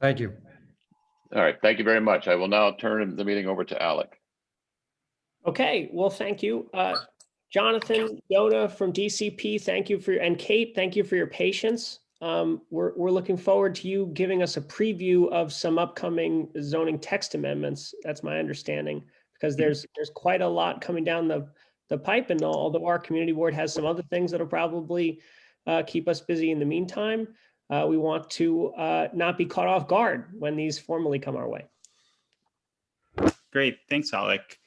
Thank you. All right, thank you very much. I will now turn the meeting over to Alec. Okay, well, thank you. Jonathan, Yoda from DCP, thank you and Kate, thank you for your patience. We're looking forward to you giving us a preview of some upcoming zoning text amendments. That's my understanding, because there's quite a lot coming down the the pipe. And although our community board has some other things that'll probably keep us busy in the meantime, we want to not be caught off guard when these formally come our way. Great, thanks, Alec.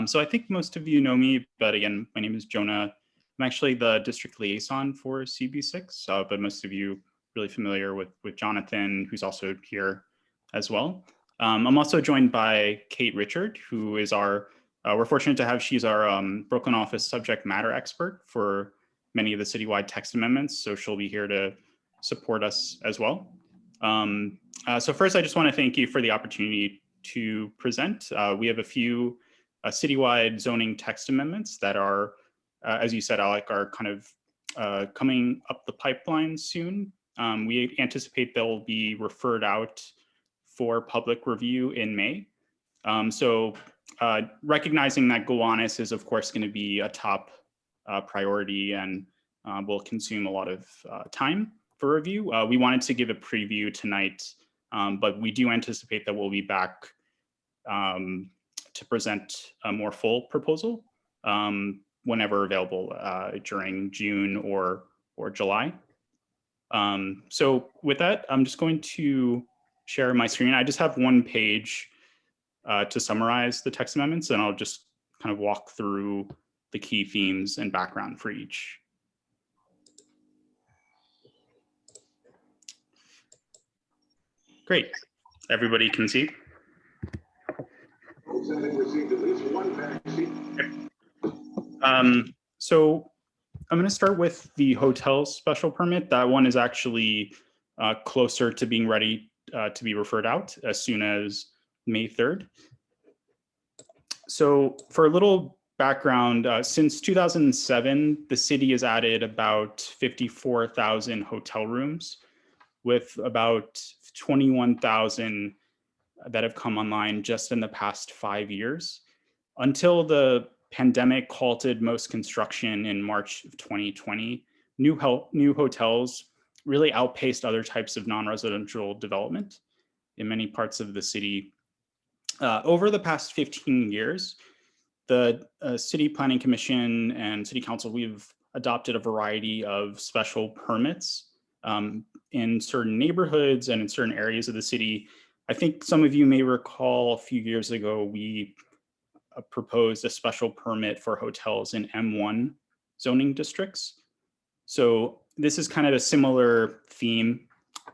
So I think most of you know me, but again, my name is Jonah. I'm actually the district liaison for CB6, but most of you really familiar with Jonathan, who's also here as well. I'm also joined by Kate Richard, who is we're fortunate to have, she's our Brooklyn office subject matter expert for many of the citywide text amendments. So she'll be here to support us as well. So first, I just want to thank you for the opportunity to present. We have a few citywide zoning text amendments that are, as you said, Alec, are kind of coming up the pipeline soon. We anticipate they'll be referred out for public review in May. So recognizing that Gowanus is of course going to be a top priority and will consume a lot of time for review. We wanted to give a preview tonight, but we do anticipate that we'll be back to present a more full proposal whenever available during June or July. So with that, I'm just going to share my screen. I just have one page to summarize the text amendments, and I'll just kind of walk through the key themes and background for each. Great, everybody can see. So I'm going to start with the hotel special permit. That one is actually closer to being ready to be referred out as soon as May 3rd. So for a little background, since 2007, the city has added about 54,000 hotel rooms, with about 21,000 that have come online just in the past 5 years. Until the pandemic halted most construction in March of 2020, new hotels really outpaced other types of non-residential development in many parts of the city. Over the past 15 years, the City Planning Commission and City Council, we've adopted a variety of special permits in certain neighborhoods and in certain areas of the city. I think some of you may recall a few years ago, we proposed a special permit for hotels in M1 zoning districts. So this is kind of a similar theme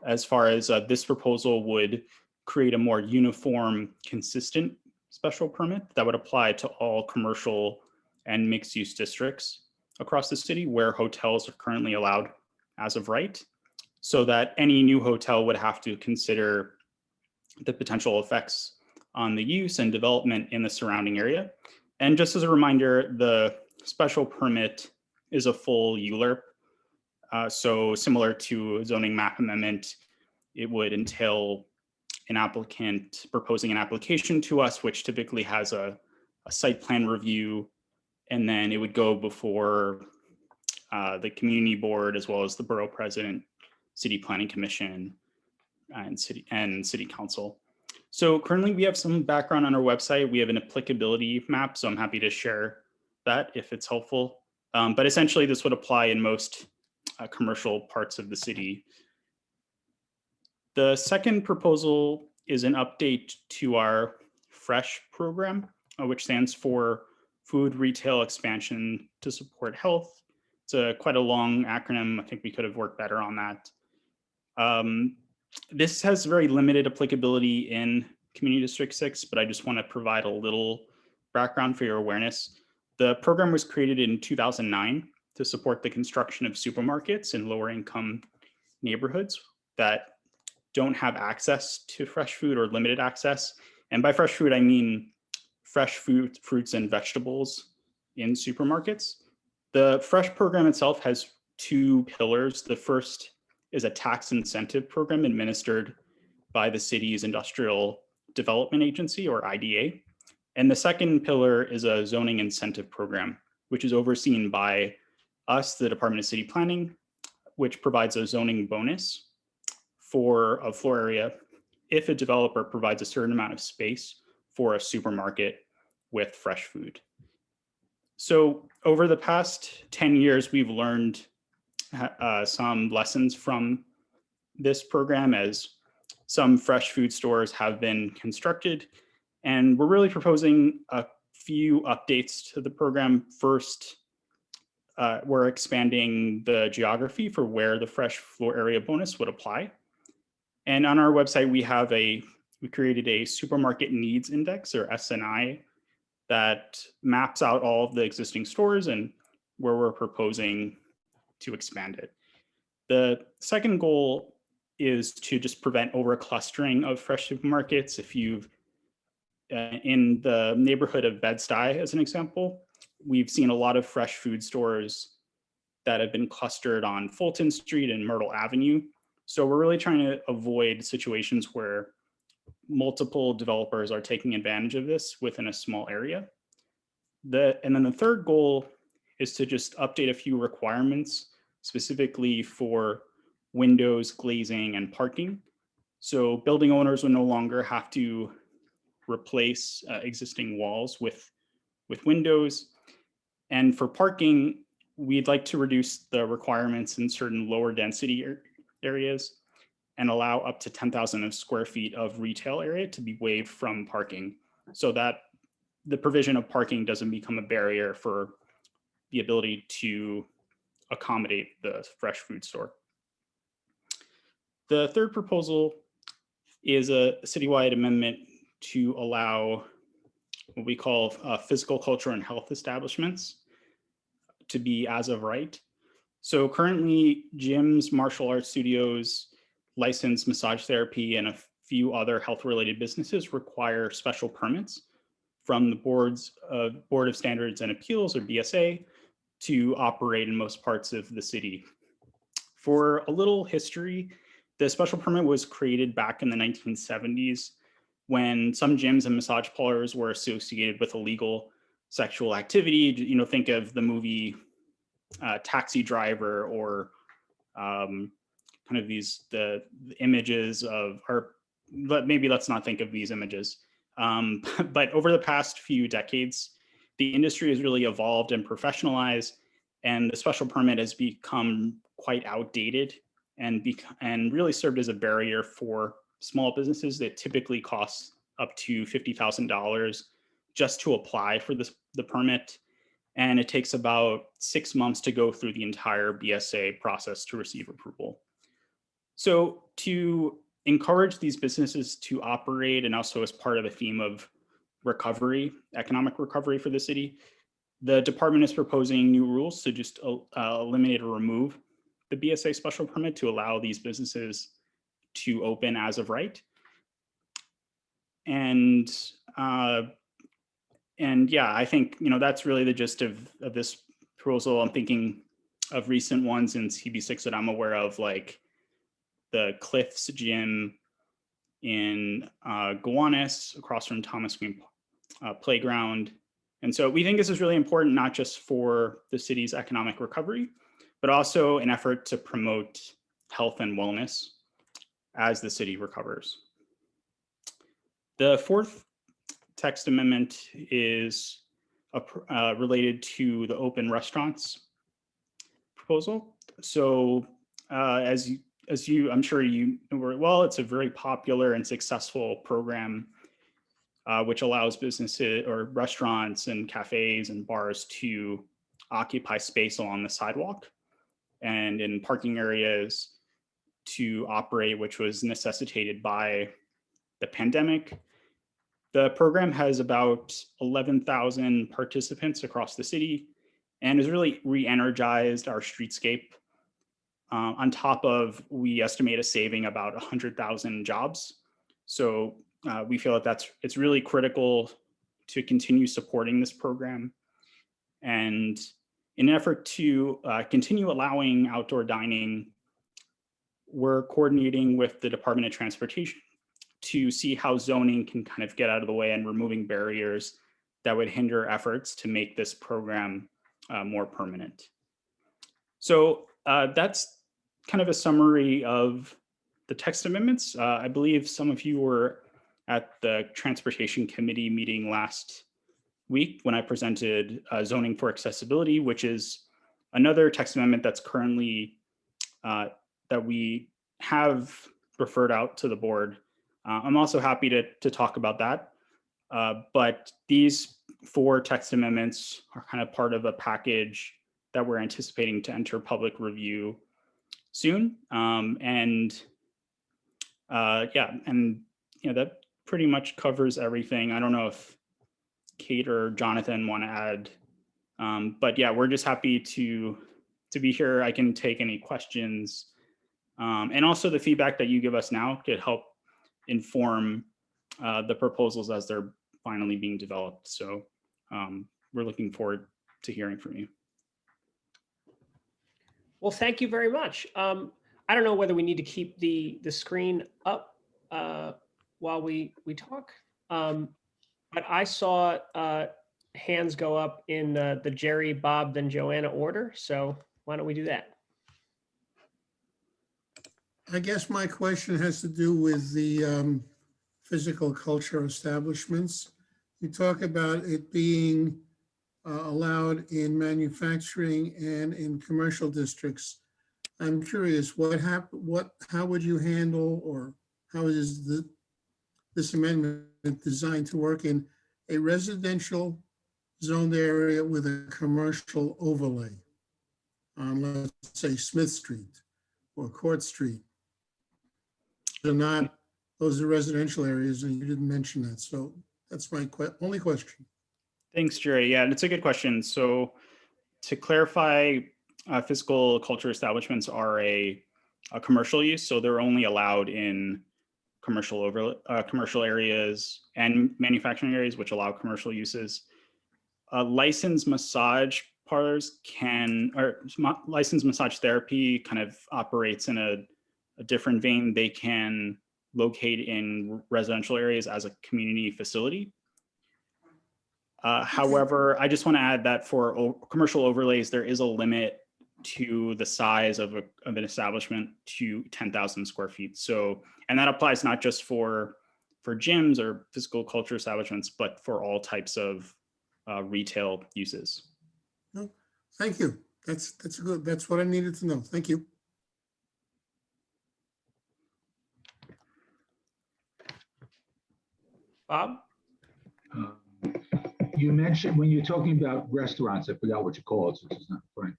as far as this proposal would create a more uniform, consistent special permit that would apply to all commercial and mixed use districts across the city where hotels are currently allowed as of right, so that any new hotel would have to consider the potential effects on the use and development in the surrounding area. And just as a reminder, the special permit is a full ULURP. So similar to a zoning map amendment, it would entail an applicant proposing an application to us, which typically has a site plan review, and then it would go before the community board, as well as the borough president, city planning commission, and city council. So currently we have some background on our website. We have an applicability map, so I'm happy to share that if it's helpful. But essentially this would apply in most commercial parts of the city. The second proposal is an update to our FRESH program, which stands for Food Retail Expansion to Support Health. It's quite a long acronym. I think we could have worked better on that. This has very limited applicability in Community District 6, but I just want to provide a little background for your awareness. The program was created in 2009 to support the construction of supermarkets in lower income neighborhoods that don't have access to fresh food or limited access. And by fresh food, I mean fresh food, fruits and vegetables in supermarkets. The FRESH program itself has two pillars. The first is a tax incentive program administered by the city's Industrial Development Agency, or IDA. And the second pillar is a zoning incentive program, which is overseen by us, the Department of City Planning, which provides a zoning bonus for a floor area if a developer provides a certain amount of space for a supermarket with fresh food. So over the past 10 years, we've learned some lessons from this program as some fresh food stores have been constructed. And we're really proposing a few updates to the program. First, we're expanding the geography for where the fresh floor area bonus would apply. And on our website, we created a supermarket needs index, or SNI, that maps out all of the existing stores and where we're proposing to expand it. The second goal is to just prevent over-clustering of fresh supermarkets. If you've, in the neighborhood of Bed-Stuy, as an example, we've seen a lot of fresh food stores that have been clustered on Fulton Street and Myrtle Avenue. So we're really trying to avoid situations where multiple developers are taking advantage of this within a small area. And then the third goal is to just update a few requirements specifically for windows, glazing, and parking. So building owners will no longer have to replace existing walls with windows. And for parking, we'd like to reduce the requirements in certain lower density areas and allow up to 10,000 square feet of retail area to be waived from parking, so that the provision of parking doesn't become a barrier for the ability to accommodate the fresh food store. The third proposal is a citywide amendment to allow what we call physical, culture, and health establishments to be as of right. So currently, gyms, martial arts studios, licensed massage therapy, and a few other health-related businesses require special permits from the Board of Standards and Appeals, or BSA, to operate in most parts of the city. For a little history, the special permit was created back in the 1970s when some gyms and massage parlors were associated with illegal sexual activity. You know, think of the movie Taxi Driver, or kind of the images of, or maybe let's not think of these images. But over the past few decades, the industry has really evolved and professionalized, and the special permit has become quite outdated and really served as a barrier for small businesses that typically cost up to $50,000 just to apply for the permit. And it takes about 6 months to go through the entire BSA process to receive approval. So to encourage these businesses to operate, and also as part of a theme of recovery, economic recovery for the city, the department is proposing new rules to just eliminate or remove the BSA special permit to allow these businesses to open as of right. And yeah, I think, you know, that's really the gist of this proposal. I'm thinking of recent ones in CB6 that I'm aware of, like the Cliffs Gym in Gowanus, across from Thomas Green Playground. And so we think this is really important, not just for the city's economic recovery, but also an effort to promote health and wellness as the city recovers. The fourth text amendment is related to the open restaurants proposal. So as you, I'm sure you know very well, it's a very popular and successful program which allows businesses or restaurants and cafes and bars to occupy space along the sidewalk and in parking areas to operate, which was necessitated by the pandemic. The program has about 11,000 participants across the city and has really re-energized our streetscape. On top of, we estimate a saving about 100,000 jobs. So we feel that it's really critical to continue supporting this program. And in an effort to continue allowing outdoor dining, we're coordinating with the Department of Transportation to see how zoning can kind of get out of the way and removing barriers that would hinder efforts to make this program more permanent. So that's kind of a summary of the text amendments. I believe some of you were at the Transportation Committee meeting last week when I presented zoning for accessibility, which is another text amendment that's currently that we have referred out to the board. I'm also happy to talk about that. But these 4 text amendments are kind of part of a package that we're anticipating to enter public review soon. Yeah, and that pretty much covers everything. I don't know if Kate or Jonathan want to add, but yeah, we're just happy to be here. I can take any questions, and also the feedback that you give us now could help inform the proposals as they're finally being developed. So we're looking forward to hearing from you. Well, thank you very much. I don't know whether we need to keep the screen up while we talk, but I saw hands go up in the Jerry, Bob, then Joanna order. So why don't we do that? I guess my question has to do with the physical culture establishments. You talk about it being allowed in manufacturing and in commercial districts. I'm curious, how would you handle, or how is this amendment designed to work in a residential zoned area with a commercial overlay on, let's say, Smith Street or Court Street? Those are residential areas, and you didn't mention that. So that's my only question. Thanks, Jerry. Yeah, it's a good question. So to clarify, physical culture establishments are a commercial use, so they're only allowed in commercial areas and manufacturing areas, which allow commercial uses. Licensed massage parlors licensed massage therapy kind of operates in a different vein. They can locate in residential areas as a community facility. However, I just want to add that for commercial overlays, there is a limit to the size of an establishment to 10,000 square feet. So, and that applies not just for gyms or physical culture establishments, but for all types of retail uses. No, thank you. That's good. That's what I needed to know. Thank you. Bob? You mentioned, when you're talking about restaurants, I forgot what you call it, since it's not Frank.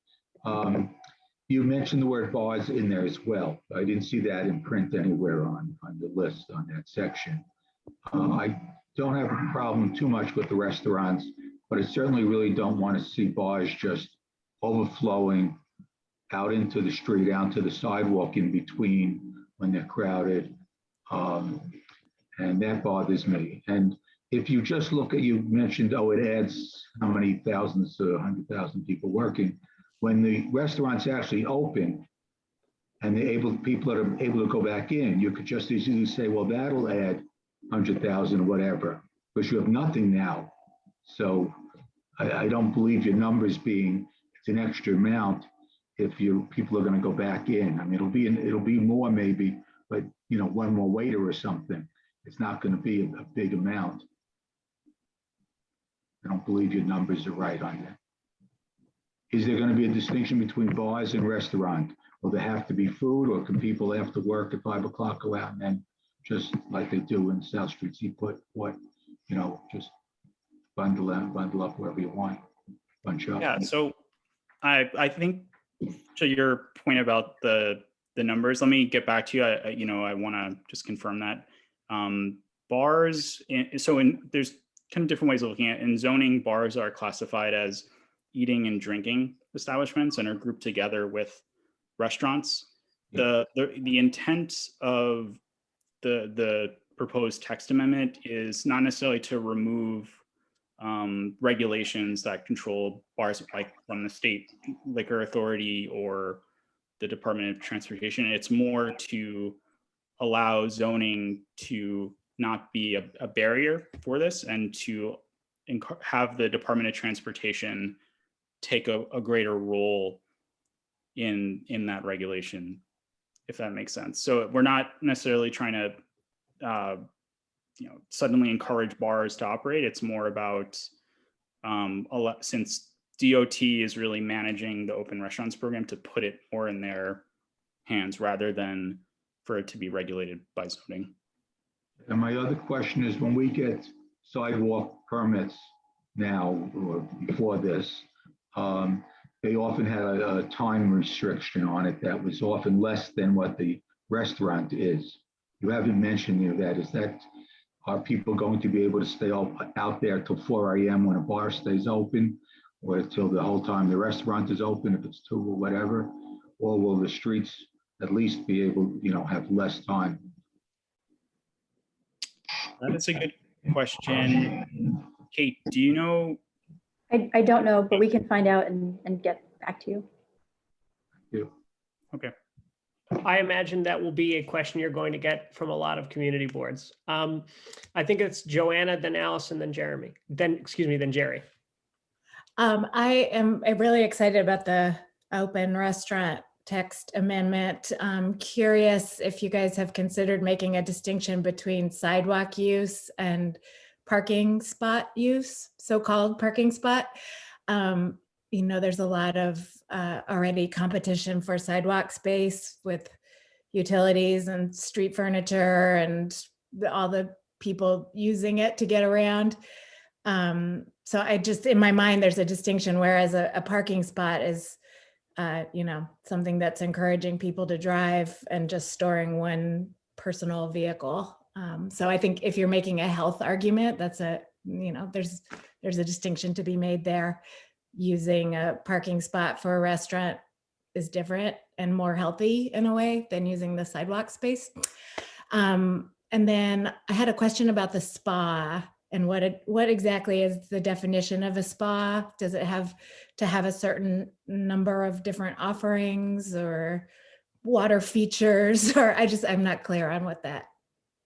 You mentioned the word bars in there as well. I didn't see that in print anywhere on the list on that section. I don't have a problem too much with the restaurants, but I certainly really don't want to see bars just overflowing out into the street, out to the sidewalk in between when they're crowded. And that bothers me. And if you just look at, you mentioned, it adds how many thousands to 100,000 people working. When the restaurants actually open and people are able to go back in, you could just as easily say, well, that'll add 100,000 or whatever, because you have nothing now. So I don't believe your numbers being, it's an extra amount if people are going to go back in. I mean, it'll be more maybe, but one more waiter or something. It's not going to be a big amount. I don't believe your numbers are right on that. Is there going to be a distinction between bars and restaurant? Will there have to be food, or can people after work at 5 o'clock go out and then just like they do in South Street, you put just bundle up wherever you want, bunch up? Yeah, so I think to your point about the numbers, let me get back to you. I want to just confirm that. Bars, there's kind of different ways of looking at it. In zoning, bars are classified as eating and drinking establishments and are grouped together with restaurants. The intent of the proposed text amendment is not necessarily to remove regulations that control bars, like from the state liquor authority or the Department of Transportation. It's more to allow zoning to not be a barrier for this, and to have the Department of Transportation take a greater role in that regulation, if that makes sense. So we're not necessarily trying to suddenly encourage bars to operate. It's more about since DOT is really managing the open restaurants program, to put it more in their hands rather than for it to be regulated by zoning. And my other question is, when we get sidewalk permits now or before this, they often had a time restriction on it that was often less than what the restaurant is. You haven't mentioned any of that. Is that, are people going to be able to stay out there till 4 a.m. when a bar stays open, or till the whole time the restaurant is open, if it's 2 or whatever? Or will the streets at least be able, have less time? That is a good question. Kate, do you know? I don't know, but we can find out and get back to you. Okay. I imagine that will be a question you're going to get from a lot of community boards. I think it's Joanna, then Allison, then Jeremy, then Jerry. I am really excited about the open restaurant text amendment. I'm curious if you guys have considered making a distinction between sidewalk use and parking spot use, so-called parking spot. There's a lot of already competition for sidewalk space with utilities and street furniture and all the people using it to get around. So I just, in my mind, there's a distinction, whereas a parking spot is, something that's encouraging people to drive and just storing one personal vehicle. So I think if you're making a health argument, that's there's a distinction to be made there. Using a parking spot for a restaurant is different and more healthy in a way than using the sidewalk space. And then I had a question about the spa and what exactly is the definition of a spa? Does it have to have a certain number of different offerings or water features? Or I'm not clear on what that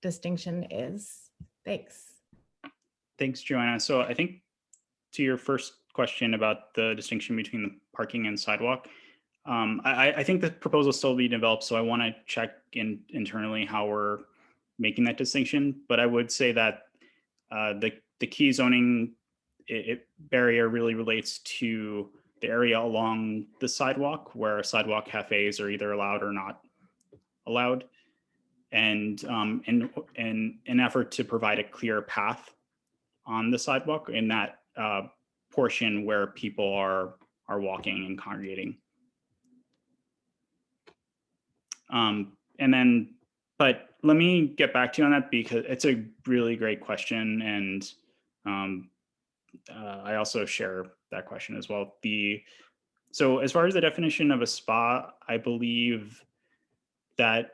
distinction is. Thanks. Thanks, Joanna. So I think to your first question about the distinction between the parking and sidewalk, I think the proposal is still being developed, so I want to check internally how we're making that distinction. But I would say that the key zoning barrier really relates to the area along the sidewalk, where sidewalk cafes are either allowed or not allowed, and in an effort to provide a clear path on the sidewalk in that portion where people are walking and congregating. But let me get back to you on that, because it's a really great question, and I also share that question as well. So as far as the definition of a spa, I believe that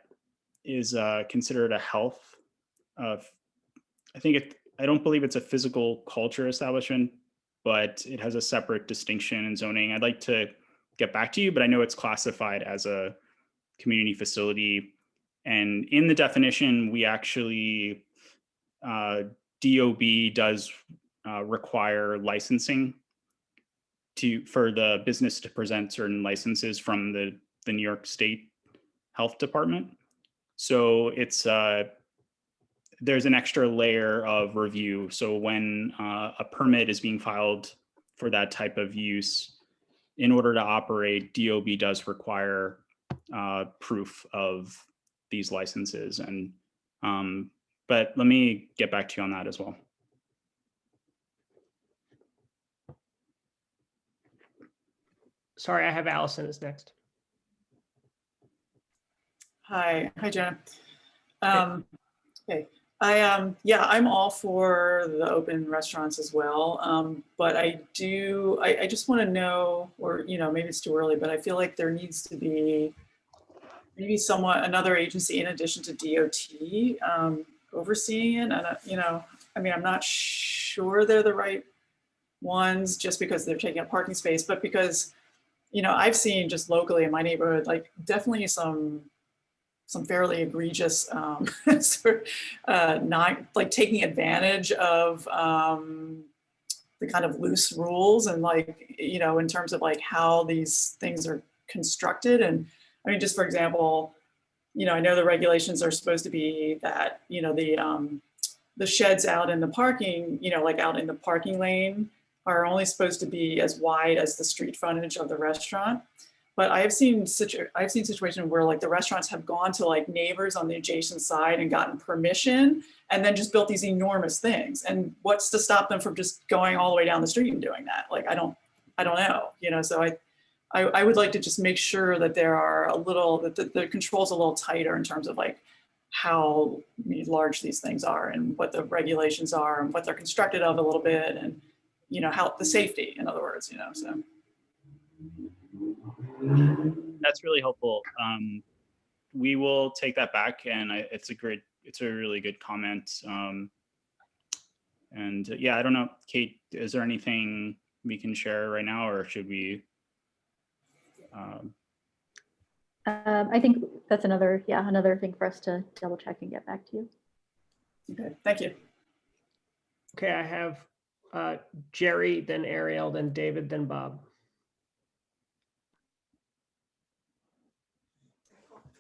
is considered a health. I don't believe it's a physical culture establishment, but it has a separate distinction in zoning. I'd like to get back to you, but I know it's classified as a community facility. And in the definition, we actually, DOB does require licensing for the business to present certain licenses from the New York State Health Department. So it's there's an extra layer of review. So when a permit is being filed for that type of use, in order to operate, DOB does require proof of these licenses. And but let me get back to you on that as well. Sorry, I have Allison is next. Hi, Jenna. Okay. I'm all for the open restaurants as well. But I just want to know, or, maybe it's too early, but I feel like there needs to be maybe another agency in addition to DOT overseeing it. And, I'm not sure they're the right ones just because they're taking up parking space, but because, I've seen just locally in my neighborhood, like definitely some fairly egregious, not like taking advantage of the kind of loose rules and in terms of like how these things are constructed. And I mean, just for example, I know the regulations are supposed to be that, the sheds out in the parking, like out in the parking lane, are only supposed to be as wide as the street frontage of the restaurant. But I've seen situations where like the restaurants have gone to like neighbors on the adjacent side and gotten permission and then just built these enormous things. And what's to stop them from just going all the way down the street and doing that? Like, I don't know, you know, so I would like to just make sure that there are that the controls a little tighter in terms of like how large these things are and what the regulations are and what they're constructed of a little bit, and, you know, how the safety, in other words, you know, so. That's really helpful. We will take that back, and it's a really good comment. And yeah, I don't know, Kate, is there anything we can share right now, or should we? I think that's another thing for us to double check and get back to you. Okay, thank you. Okay, I have Jerry, then Ariel, then David, then Bob.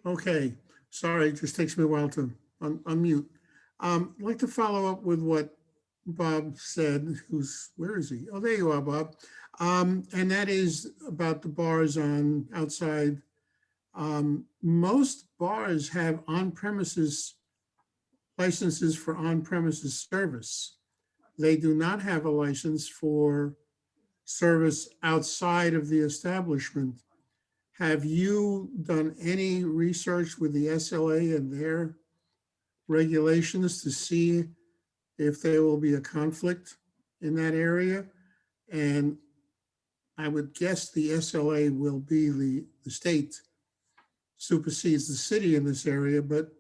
Okay, sorry, it just takes me a while to unmute. I'd like to follow up with what Bob said, where is he? Oh, there you are, Bob. And that is about the bars on outside. Most bars have on-premises licenses for on-premises service. They do not have a license for service outside of the establishment. Have you done any research with the SLA and their regulations to see if there will be a conflict in that area? And I would guess the SLA will be the state supersedes the city in this area, but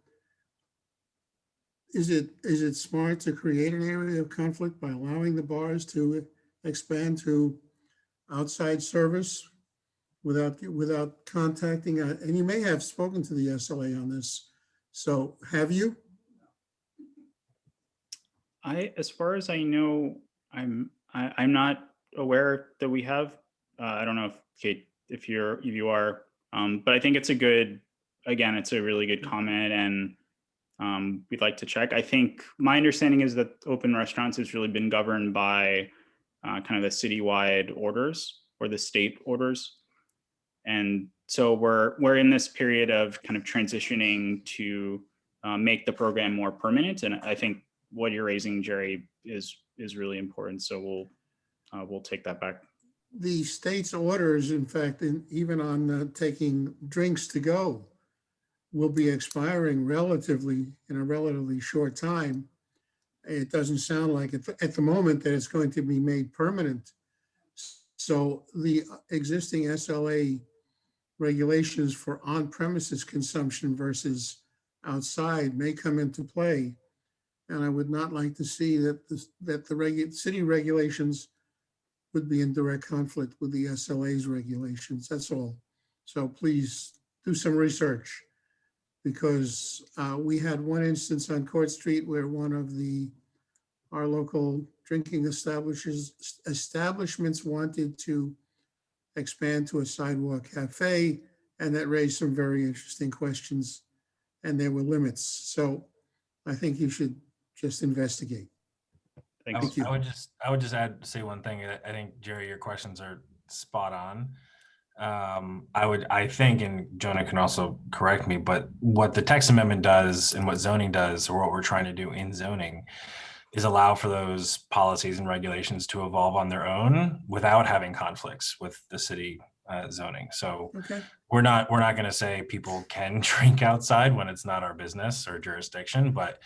is it smart to create an area of conflict by allowing the bars to expand to outside service without contacting, and you may have spoken to the SLA on this. So have you? As far as I know, I'm not aware that we have. I don't know if Kate, if you are, but I think it's it's a really good comment, and we'd like to check. I think my understanding is that open restaurants has really been governed by kind of the citywide orders or the state orders. And so we're in this period of kind of transitioning to make the program more permanent. And I think what you're raising, Jerry, is really important. So we'll take that back. The state's orders, in fact, even on taking drinks to go, will be expiring in a relatively short time. It doesn't sound like at the moment that it's going to be made permanent. So the existing SLA regulations for on-premises consumption versus outside may come into play. And I would not like to see that the city regulations would be in direct conflict with the SLA's regulations. That's all. So please do some research, because we had one instance on Court Street where one of our local drinking establishments wanted to expand to a sidewalk cafe, and that raised some very interesting questions, and there were limits. So I think you should just investigate. Thank you. I would just say one thing. I think, Jerry, your questions are spot on. I think, and Jonah can also correct me, but what the text amendment does and what zoning does, or what we're trying to do in zoning, is allow for those policies and regulations to evolve on their own without having conflicts with the city zoning. So Okay. we're not going to say people can drink outside when it's not our business or jurisdiction, but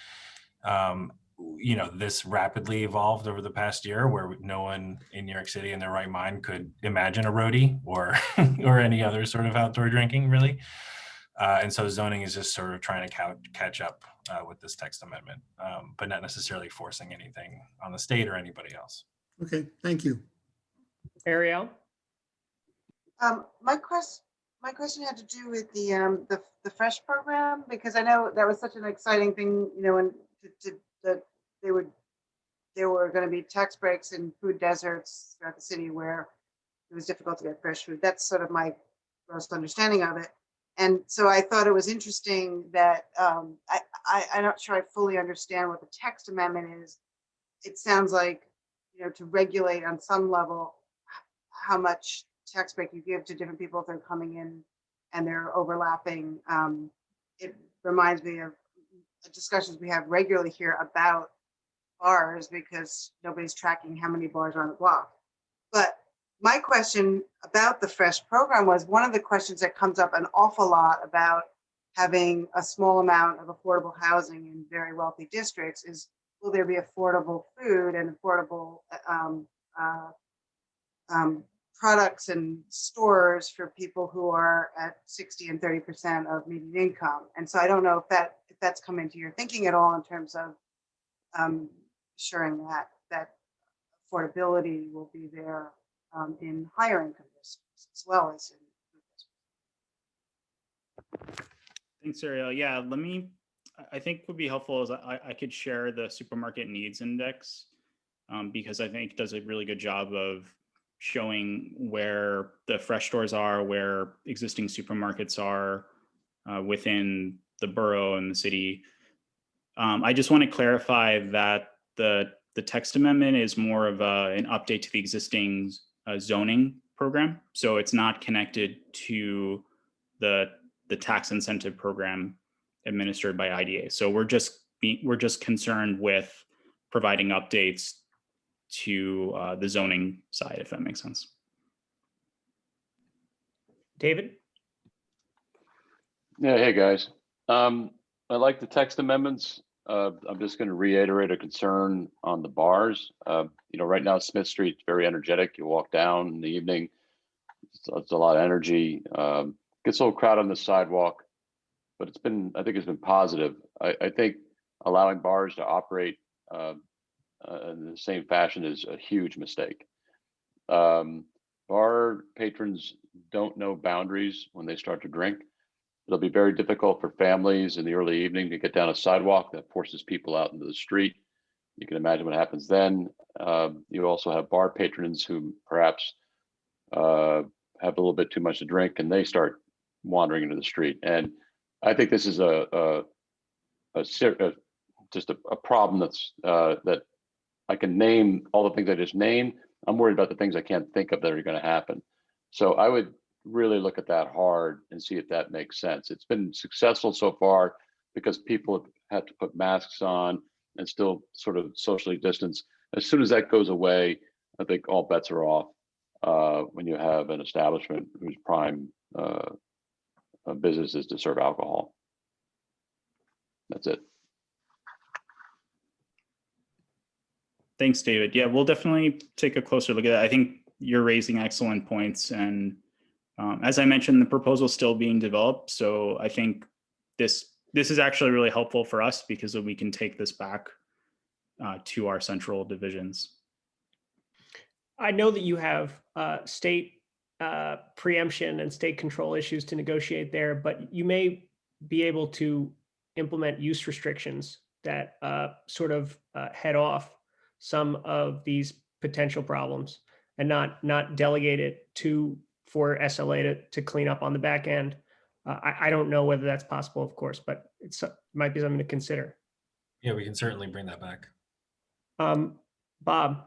this rapidly evolved over the past year, where no one in New York City in their right mind could imagine a roadie or or any other sort of outdoor drinking, really. And so zoning is just sort of trying to catch up with this text amendment, but not necessarily forcing anything on the state or anybody else. Okay, thank you. Ariel? My question had to do with the Fresh program, because I know that was such an exciting thing, and that there were going to be tax breaks in food deserts throughout the city where it was difficult to get fresh food. That's sort of my gross understanding of it. And so I thought it was interesting that I'm not sure I fully understand what the text amendment is. It sounds like, to regulate on some level how much tax break you give to different people if they're coming in and they're overlapping. It reminds me of discussions we have regularly here about bars because nobody's tracking how many bars are on the block. But my question about the FRESH program was one of the questions that comes up an awful lot about having a small amount of affordable housing in very wealthy districts is, will there be affordable food and affordable products and stores for people who are at 60 and 30% of median income? And so I don't know if that's come into your thinking at all in terms of ensuring that affordability will be there in higher income districts as well as in food districts. Thanks, Ariel. Yeah, I think would be helpful is I could share the supermarket needs index because I think it does a really good job of showing where the fresh stores are, where existing supermarkets are within the borough and the city. I just want to clarify that the text amendment is more of an update to the existing zoning program. So it's not connected to the tax incentive program administered by IDA. So we're just concerned with providing updates to the zoning side, if that makes sense. David? Yeah, hey guys. I like the text amendments. I'm just going to reiterate a concern on the bars. Right now Smith Street's very energetic. You walk down in the evening, it's a lot of energy. Gets a little crowded on the sidewalk, but I think it's been positive. I think allowing bars to operate in the same fashion is a huge mistake. Bar patrons don't know boundaries when they start to drink. It'll be very difficult for families in the early evening to get down a sidewalk that forces people out into the street. You can imagine what happens then. You also have bar patrons who perhaps have a little bit too much to drink and they start wandering into the street. And I think this is just a problem that I can name all the things I just named. I'm worried about the things I can't think of that are going to happen. So I would really look at that hard and see if that makes sense. It's been successful so far because people have had to put masks on and still sort of socially distance. As soon as that goes away, I think all bets are off when you have an establishment whose prime business is to serve alcohol. That's it. Thanks, David. Yeah, we'll definitely take a closer look at that. I think you're raising excellent points. And as I mentioned, the proposal is still being developed. So I think this is actually really helpful for us because we can take this back to our central divisions. I know that you have state preemption and state control issues to negotiate there, but you may be able to implement use restrictions that sort of head off some of these potential problems and not delegate it for SLA to clean up on the back end. I don't know whether that's possible, of course, but it might be something to consider. Yeah, we can certainly bring that back. Bob.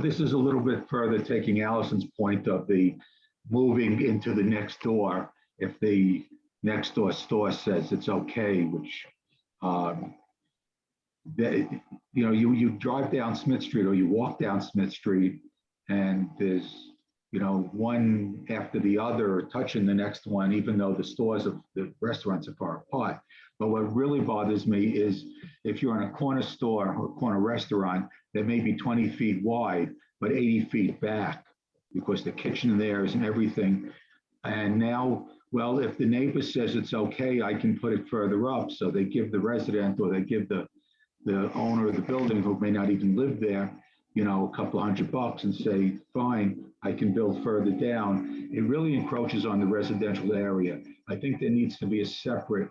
This is a little bit further taking Allison's point of the moving into the next door. If the next door store says it's okay, which you drive down Smith Street or you walk down Smith Street and there's one after the other touching the next one, even though the restaurants are far apart. But what really bothers me is if you're in a corner store or corner restaurant that may be 20 feet wide, but 80 feet back because the kitchen there is and everything. And now, well, if the neighbor says it's okay, I can put it further up. So they give the resident or they give the owner of the building who may not even live there, a couple $100 and say, fine, I can build further down. It really encroaches on the residential area. I think there needs to be a separate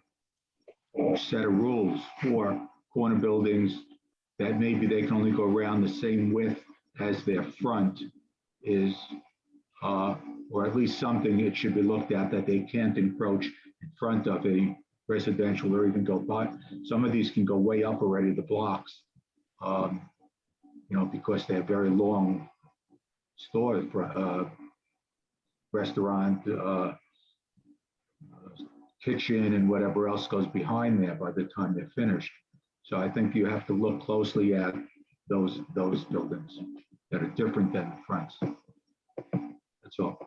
set of rules for corner buildings that maybe they can only go around the same width as their front is, or at least something it should be looked at that they can't encroach in front of a residential or even go by. Some of these can go way up already, the blocks. because they have very long stores, restaurant, kitchen, and whatever else goes behind there by the time they're finished. So I think you have to look closely at those buildings that are different than the fronts. That's all.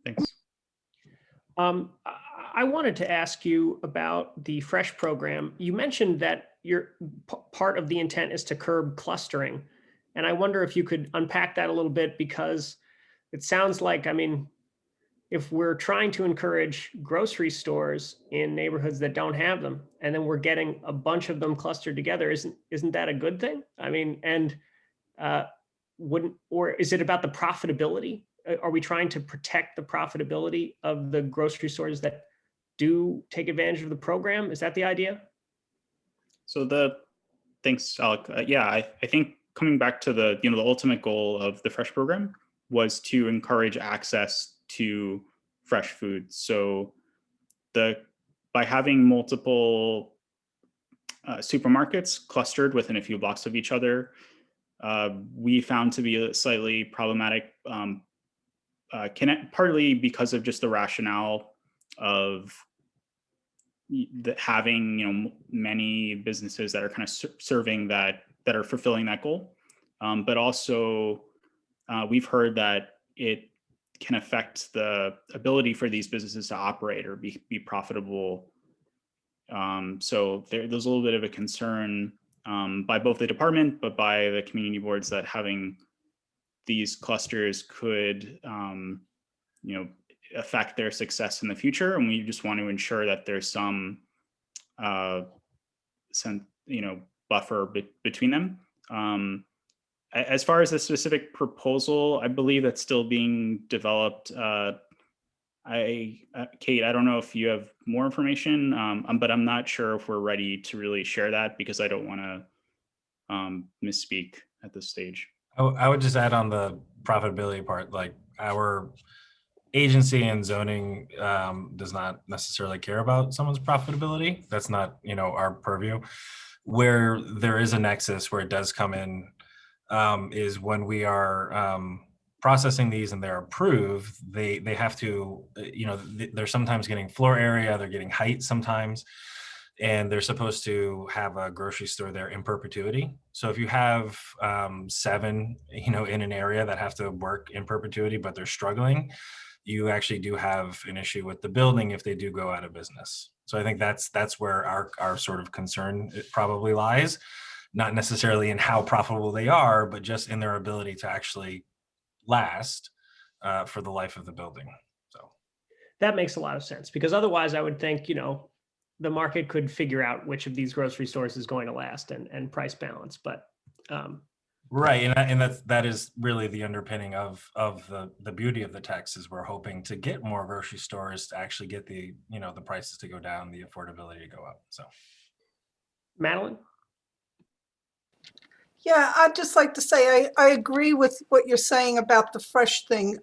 Thanks. I wanted to ask you about the Fresh program. You mentioned that part of the intent is to curb clustering. And I wonder if you could unpack that a little bit, because it sounds like, I mean, if we're trying to encourage grocery stores in neighborhoods that don't have them, and then we're getting a bunch of them clustered together, isn't that a good thing? I mean, and or is it about the profitability? Are we trying to protect the profitability of the grocery stores that do take advantage of the program? Is that the idea? So thanks, Alec. Yeah, I think coming back to the ultimate goal of the Fresh program was to encourage access to fresh food. So by having multiple supermarkets clustered within a few blocks of each other, we found to be slightly problematic, partly because of just the rationale of having many businesses that are kind of serving that are fulfilling that goal, but also we've heard that it can affect the ability for these businesses to operate or be profitable. So there's a little bit of a concern by both the department, but by the community boards, that having these clusters could affect their success in the future. And we just want to ensure that there's some buffer between them. As far as the specific proposal, I believe that's still being developed. Kate, I don't know if you have more information, but I'm not sure if we're ready to really share that, because I don't want to misspeak at this stage. I would just add on the profitability part, like our agency and zoning does not necessarily care about someone's profitability. That's not, our purview. Where there is a nexus where it does come in is when we are processing these and they're approved, they have to, they're sometimes getting floor area, they're getting height sometimes, and they're supposed to have a grocery store there in perpetuity. So if you have 7, in an area that have to work in perpetuity, but they're struggling, you actually do have an issue with the building if they do go out of business. So I think that's where our sort of concern probably lies, not necessarily in how profitable they are, but just in their ability to actually last for the life of the building. So that makes a lot of sense, because otherwise I would think, the market could figure out which of these grocery stores is going to last and price balance. But right, and that is really the underpinning of the beauty of the text, is we're hoping to get more grocery stores to actually get the the prices to go down, the affordability to go up. So, Madeline? Yeah, I'd just like to say I agree with what you're saying about the Fresh thing.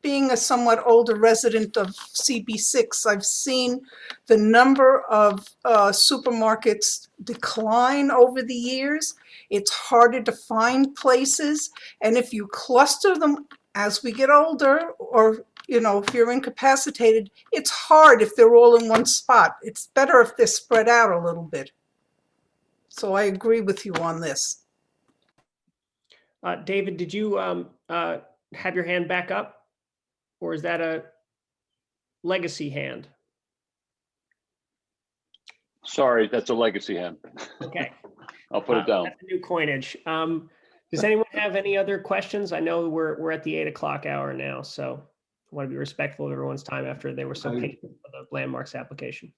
Being a somewhat older resident of CB6, I've seen the number of supermarkets decline over the years. It's harder to find places. And if you cluster them as we get older, or if you're incapacitated, it's hard if they're all in one spot. It's better if they're spread out a little bit. So I agree with you on this. David, did you have your hand back up? Or is that a legacy hand? Sorry, that's a legacy hand. Okay. I'll put it down. That's a new coinage. Does anyone have any other questions? I know we're at the 8 o'clock hour now, so I want to be respectful of everyone's time after they were so patient for the landmarks application.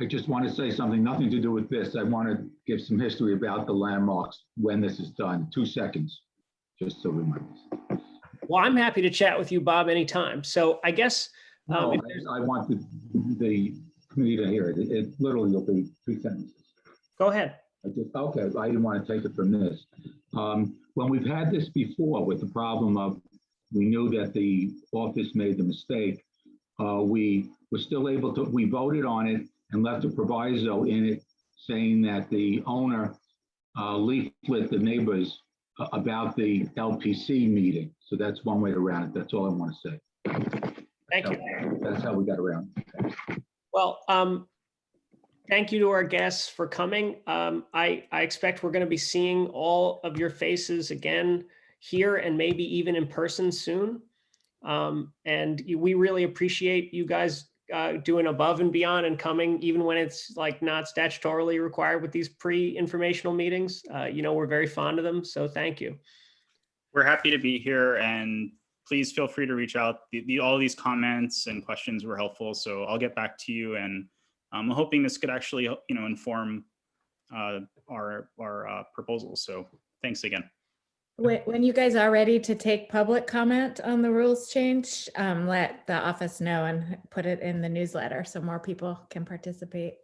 I just want to say something, nothing to do with this. I want to give some history about the landmarks when this is done. 2 seconds, just so remember. Well, I'm happy to chat with you, Bob, anytime. So I guess no, I want the committee to hear it. It literally will be 2 sentences. Go ahead. Okay, I didn't want to take it from this. When we've had this before with the problem of, we knew that the office made the mistake, we were still able to, we voted on it and left a proviso in it saying that the owner leaflet the neighbors about the LPC meeting. So that's one way around it. That's all I want to say. Thank you. That's how we got around. Well, thank you to our guests for coming. I expect we're going to be seeing all of your faces again here and maybe even in person soon. And we really appreciate you guys doing above and beyond and coming, even when it's like not statutorily required with these pre-informational meetings. We're very fond of them, so thank you. We're happy to be here, and please feel free to reach out. All these comments and questions were helpful, so I'll get back to you. And I'm hoping this could actually, inform our proposals. So thanks again. When you guys are ready to take public comment on the rules change, let the office know and put it in the newsletter so more people can participate.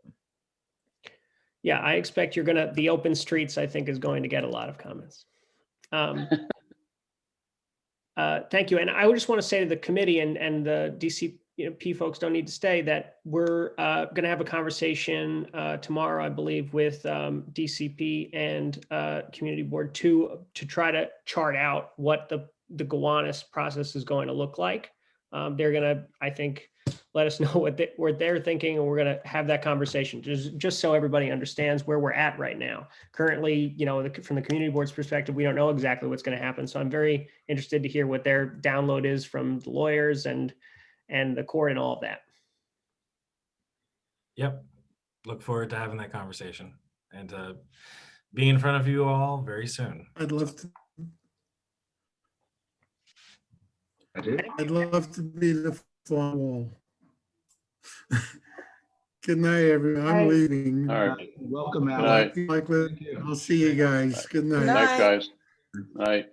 Yeah, I expect the open streets, I think, is going to get a lot of comments. Thank you. And I would just want to say to the committee and the DCP folks don't need to stay, that we're going to have a conversation tomorrow, I believe, with DCP and Community Board to try to chart out what the Gowanus process is going to look like. They're going to, I think, let us know what they're thinking, and we're going to have that conversation just so everybody understands where we're at right now. Currently, from the Community Board's perspective, we don't know exactly what's going to happen. So I'm very interested to hear what their download is from the lawyers and the court and all of that. Yep. Look forward to having that conversation and to be in front of you all very soon. I'd love to. That's it. I'd love to be the fly wall. Good night, everyone. I'm leaving. All right. Welcome, Good Alex. night. I'll see you guys. Good night. Thanks, guys. Night.